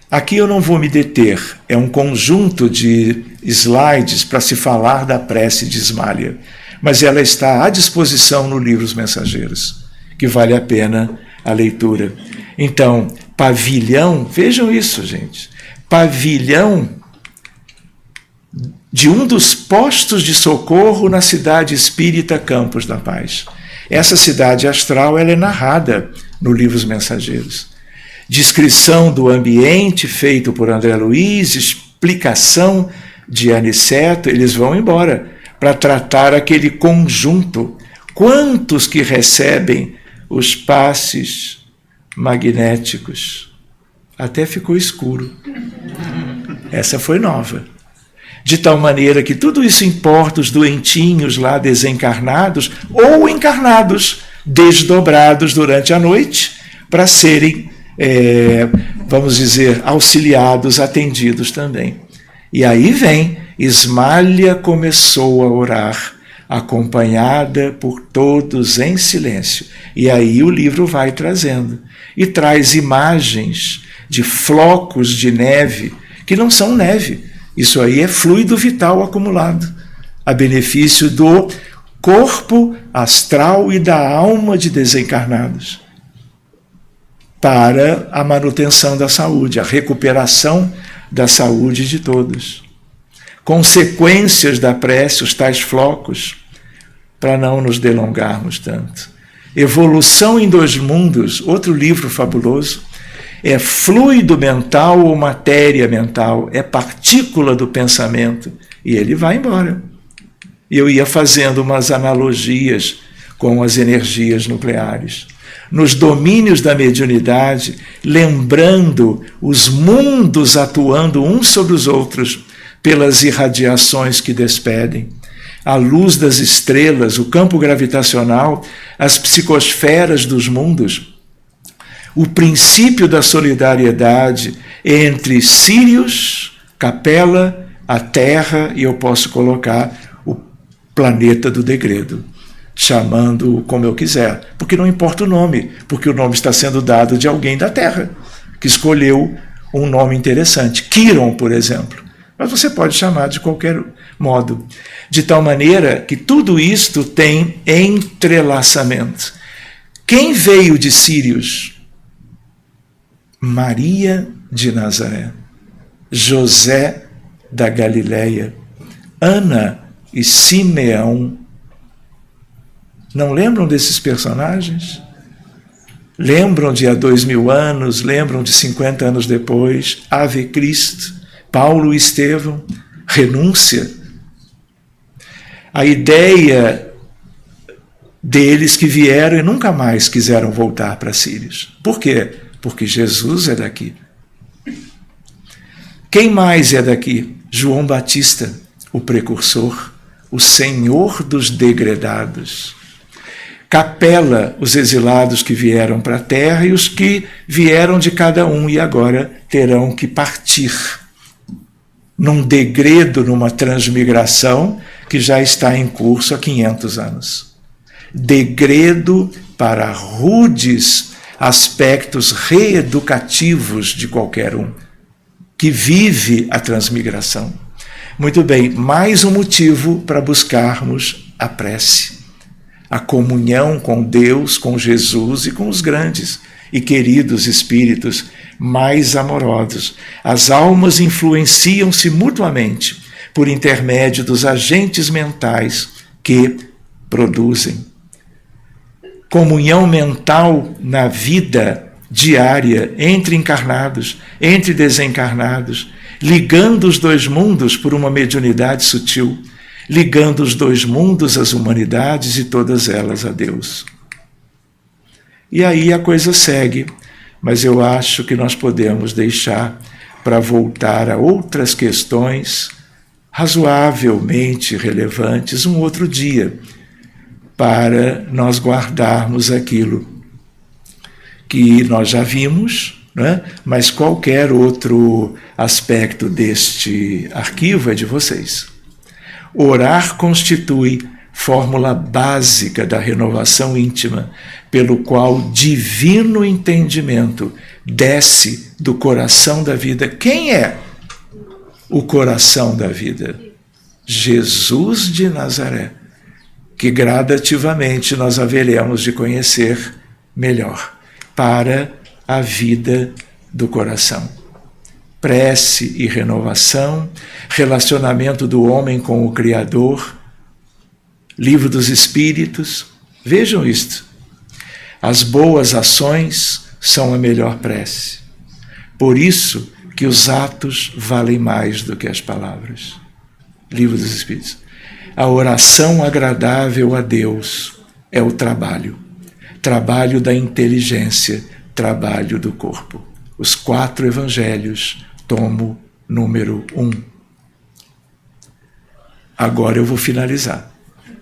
Aqui eu não vou me deter, é um conjunto de slides para se falar da prece de Ismália, mas ela está à disposição no livro Os Mensageiros, que vale a pena a leitura. Então, pavilhão, vejam isso, gente, pavilhão de um dos postos de socorro na cidade espírita Campos da Paz. Essa cidade astral ela é narrada no livro Os Mensageiros. Descrição do ambiente feito por André Luiz, explicação de Aniceto, eles vão embora para tratar aquele conjunto. Quantos que recebem os passes magnéticos? Até ficou escuro. Essa foi nova. De tal maneira que tudo isso importa os doentinhos lá desencarnados ou encarnados, desdobrados durante a noite, para serem, vamos dizer, auxiliados, atendidos também. E aí vem, Ismália começou a orar, acompanhada por todos em silêncio. E aí o livro vai trazendo. E traz imagens de flocos de neve, que não são neve. Isso aí é fluido vital acumulado, a benefício do corpo astral e da alma de desencarnados. para a manutenção da saúde, a recuperação da saúde de todos. Consequências da prece, os tais flocos, para não nos delongarmos tanto. Evolução em dois mundos, outro livro fabuloso, é fluido mental ou matéria mental, é partícula do pensamento, e ele vai embora. Eu ia fazendo umas analogias com as energias nucleares. Nos domínios da mediunidade, lembrando os mundos atuando uns sobre os outros pelas irradiações que despedem, a luz das estrelas, o campo gravitacional, as psicosferas dos mundos, o princípio da solidariedade entre Sírios, Capela, a Terra, e eu posso colocar o planeta do degredo, chamando como eu quiser, porque não importa o nome, porque o nome está sendo dado de alguém da Terra, que escolheu um nome interessante, Quiron, por exemplo, mas você pode chamar de qualquer modo, de tal maneira que tudo isto tem entrelaçamento. Quem veio de Sírios? Maria de Nazaré, José da Galileia, Ana e Simeão. Não lembram desses personagens? Lembram de há 2000 anos, lembram de 50 anos depois, Ave Cristo, Paulo e Estevão, renúncia. A ideia deles que vieram e nunca mais quiseram voltar para Sírios. Por quê? Porque Jesus é daqui. Quem mais é daqui? João Batista, o precursor, o Senhor dos degredados. Capela, os exilados que vieram para a terra e os que vieram de cada um e agora terão que partir num degredo, numa transmigração que já está em curso há 500 anos. Degredo para rudes aspectos reeducativos de qualquer um que vive a transmigração. Muito bem, mais um motivo para buscarmos a prece, a comunhão com Deus, com Jesus e com os grandes e queridos espíritos mais amorosos. As almas influenciam-se mutuamente por intermédio dos agentes mentais que produzem. Comunhão mental na vida diária entre encarnados, entre desencarnados, ligando os dois mundos por uma mediunidade sutil, ligando os dois mundos às humanidades e todas elas a Deus. E aí a coisa segue, mas eu acho que nós podemos deixar para voltar a outras questões razoavelmente relevantes um outro dia, para nós guardarmos aquilo que nós já vimos, né? Mas qualquer outro aspecto deste arquivo é de vocês. Orar constitui fórmula básica da renovação íntima, pelo qual divino entendimento desce do coração da vida. Quem é o coração da vida? Jesus de Nazaré, que gradativamente nós haveremos de conhecer melhor, para a vida do coração. Prece e renovação, relacionamento do homem com o Criador, Livro dos Espíritos. Vejam isto. As boas ações são a melhor prece. Por isso que os atos valem mais do que as palavras. Livro dos Espíritos. A oração agradável a Deus é o trabalho. Trabalho da inteligência, trabalho do corpo. Os 4 evangelhos, tomo número 1. Agora eu vou finalizar.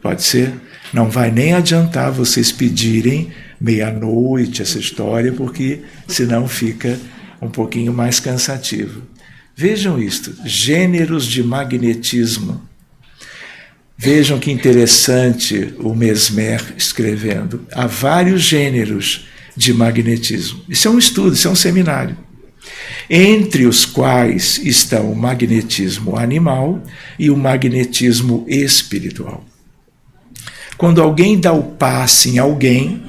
Pode ser? Não vai nem adiantar vocês pedirem meia-noite essa história, porque senão fica um pouquinho mais cansativo. Vejam isto, gêneros de magnetismo. Vejam que interessante o Mesmer escrevendo. Há vários gêneros de magnetismo. Isso é um estudo, isso é um seminário. Entre os quais estão o magnetismo animal e o magnetismo espiritual. Quando alguém dá o passe em alguém,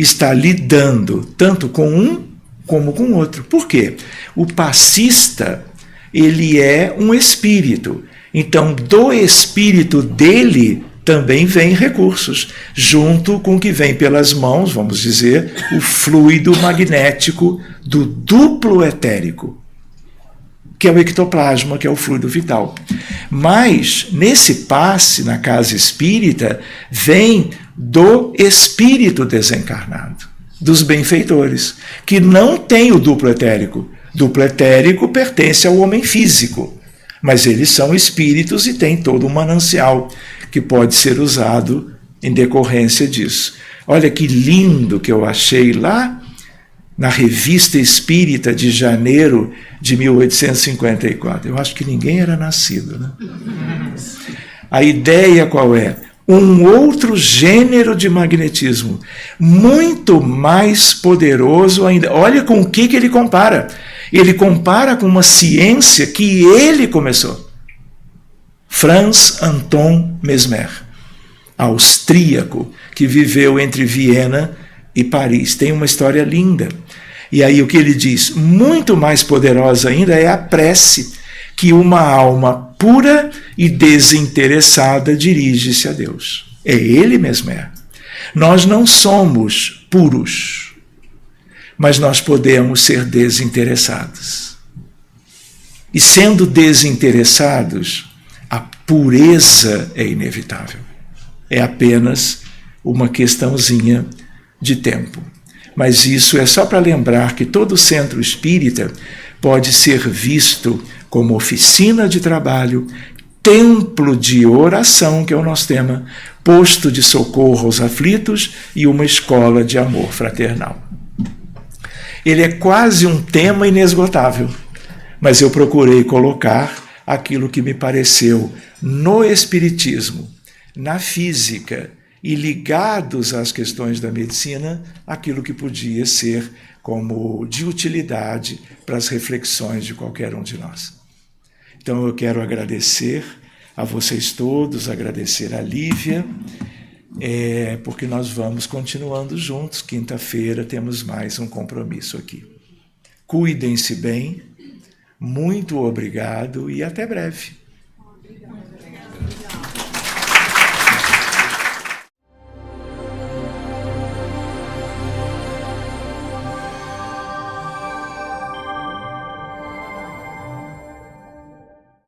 está lidando tanto com um como com o outro. Por quê? O passista, ele é um espírito. Então, do espírito dele também vem recursos, junto com o que vem pelas mãos, vamos dizer, o fluido magnético do duplo etérico, que é o ectoplasma, que é o fluido vital. Mas, nesse passe, na casa espírita, vem do espírito desencarnado, dos benfeitores, que não tem o duplo etérico. Duplo etérico pertence ao homem físico, mas eles são espíritos e têm todo um manancial que pode ser usado em decorrência disso. Olha que lindo que eu achei lá na Revista Espírita de janeiro de 1854. Eu acho que ninguém era nascido, né? A ideia qual é? Um outro gênero de magnetismo, muito mais poderoso ainda. Olha com o que ele compara. Ele compara com uma ciência que ele começou. Franz Anton Mesmer, austríaco, que viveu entre Viena e Paris. Tem uma história linda. E aí o que ele diz? Muito mais poderosa ainda é a prece, que uma alma pura e desinteressada dirige-se a Deus. É ele mesmo. Nós não somos puros, mas nós podemos ser desinteressados. E sendo desinteressados, a pureza é inevitável. É apenas uma questãozinha de tempo. Mas isso é só para lembrar que todo centro espírita pode ser visto como oficina de trabalho, templo de oração, que é o nosso tema, posto de socorro aos aflitos e uma escola de amor fraternal. Ele é quase um tema inesgotável, mas eu procurei colocar aquilo que me pareceu no espiritismo, na física e ligados às questões da medicina, aquilo que podia ser como de utilidade para as reflexões de qualquer um de nós. Então eu quero agradecer a vocês todos, agradecer a Lívia, porque nós vamos continuando juntos. Quinta-feira temos mais um compromisso aqui. Cuidem-se bem, muito obrigado e até breve.